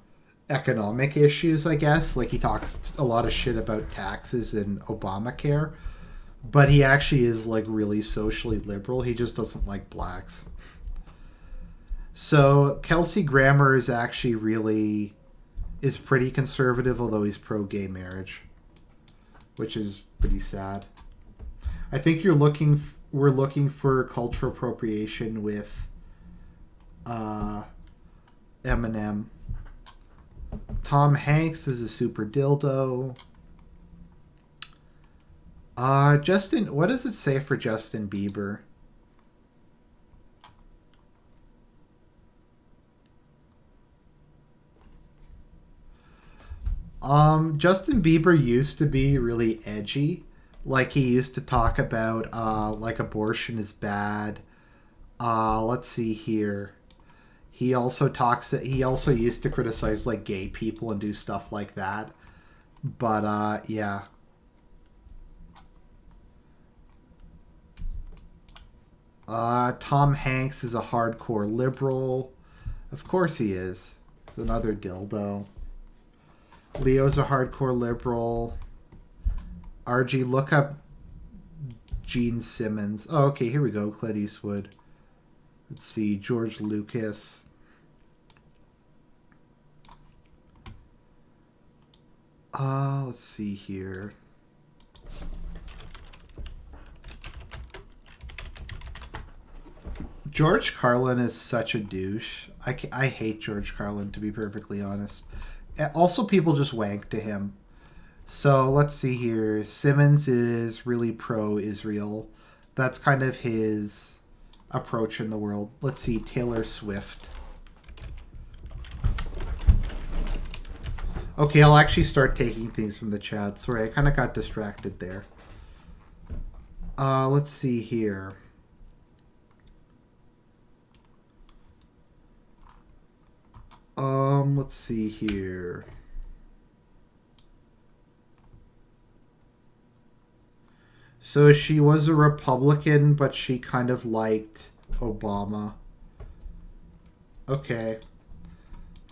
economic issues, I guess. Like he talks a lot of shit about taxes and Obamacare. But he actually is like really socially liberal. He just doesn't like blacks. So Kelsey Grammer is actually is pretty conservative, although he's pro-gay marriage, which is pretty sad. I think we're looking for cultural appropriation with Eminem. Tom Hanks is a super dildo. Justin, what does it say for Justin Bieber? Justin Bieber used to be really edgy. Like he used to talk about like abortion is bad. Let's see here. He also used to criticize like gay people and do stuff like that. But yeah. Tom Hanks is a hardcore liberal. Of course he is. He's another dildo. Leo's a hardcore liberal. RG, look up Gene Simmons. Oh, okay, here we go. Clint Eastwood. Let's see. George Lucas. Let's see here. George Carlin is such a douche. I hate George Carlin, to be perfectly honest. Also, people just wank to him. So, let's see here. Simmons is really pro-Israel. That's kind of his approach in the world. Let's see. Taylor Swift. Okay, I'll actually start taking things from the chat. Sorry, I kind of got distracted there. Let's see here. Let's see here. So she was a Republican, but she kind of liked Obama. Okay.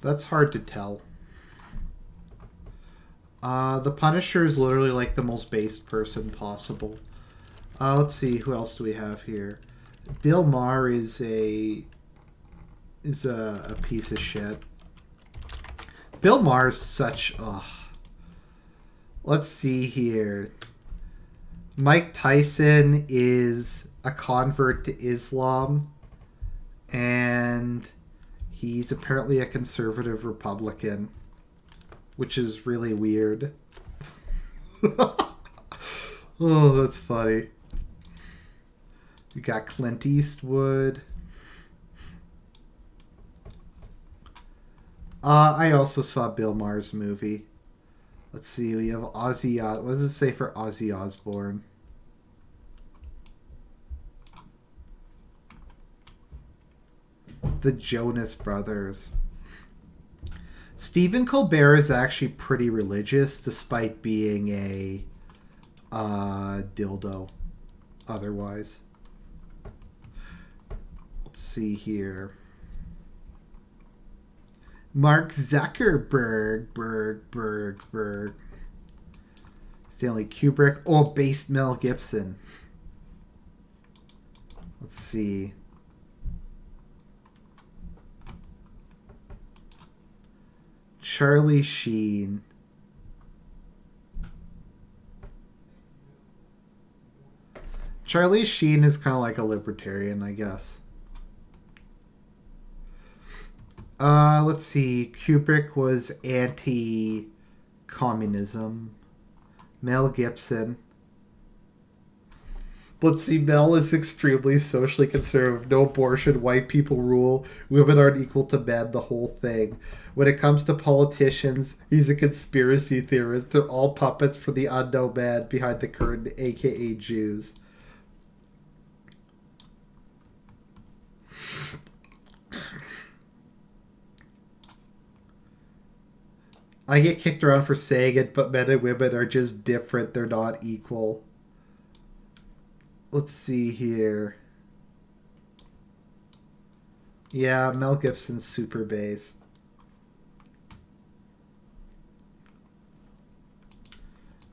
That's hard to tell. The Punisher is literally like the most based person possible. Let's see, who else do we have here? Bill Maher is a piece of shit. Bill Maher's such... Let's see here. Mike Tyson is a convert to Islam, and he's apparently a conservative Republican, which is really weird. Oh, that's funny. We got Clint Eastwood. I also saw Bill Maher's movie. Let's see, we have Ozzy. What does it say for Ozzy Osbourne? The Jonas Brothers. Stephen Colbert is actually pretty religious, despite being a dildo. Otherwise, let's see here. Mark Zuckerberg, Berg. Stanley Kubrick. Oh, based Mel Gibson. Let's see. Charlie Sheen. Charlie Sheen is kind of like a libertarian, I guess. Let's see. Kubrick was anti-communism. Mel Gibson. Let's see. Mel is extremely socially conservative. No abortion. White people rule. Women aren't equal to men. The whole thing. When it comes to politicians, he's a conspiracy theorist. They're all puppets for the unknown man behind the curtain, aka Jews. I get kicked around for saying it, but men and women are just different. They're not equal. Let's see here. Yeah, Mel Gibson's super based.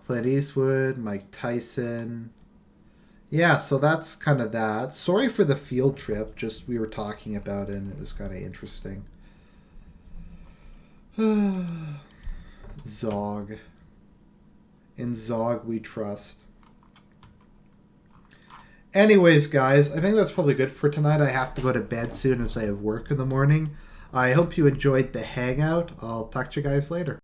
Clint Eastwood, Mike Tyson. Yeah, so that's kind of that. Sorry for the field trip. Just we were talking about it and it was kind of interesting. Zog. In Zog we trust. Anyways, guys, I think that's probably good for tonight. I have to go to bed soon as I have work in the morning. I hope you enjoyed the hangout. I'll talk to you guys later.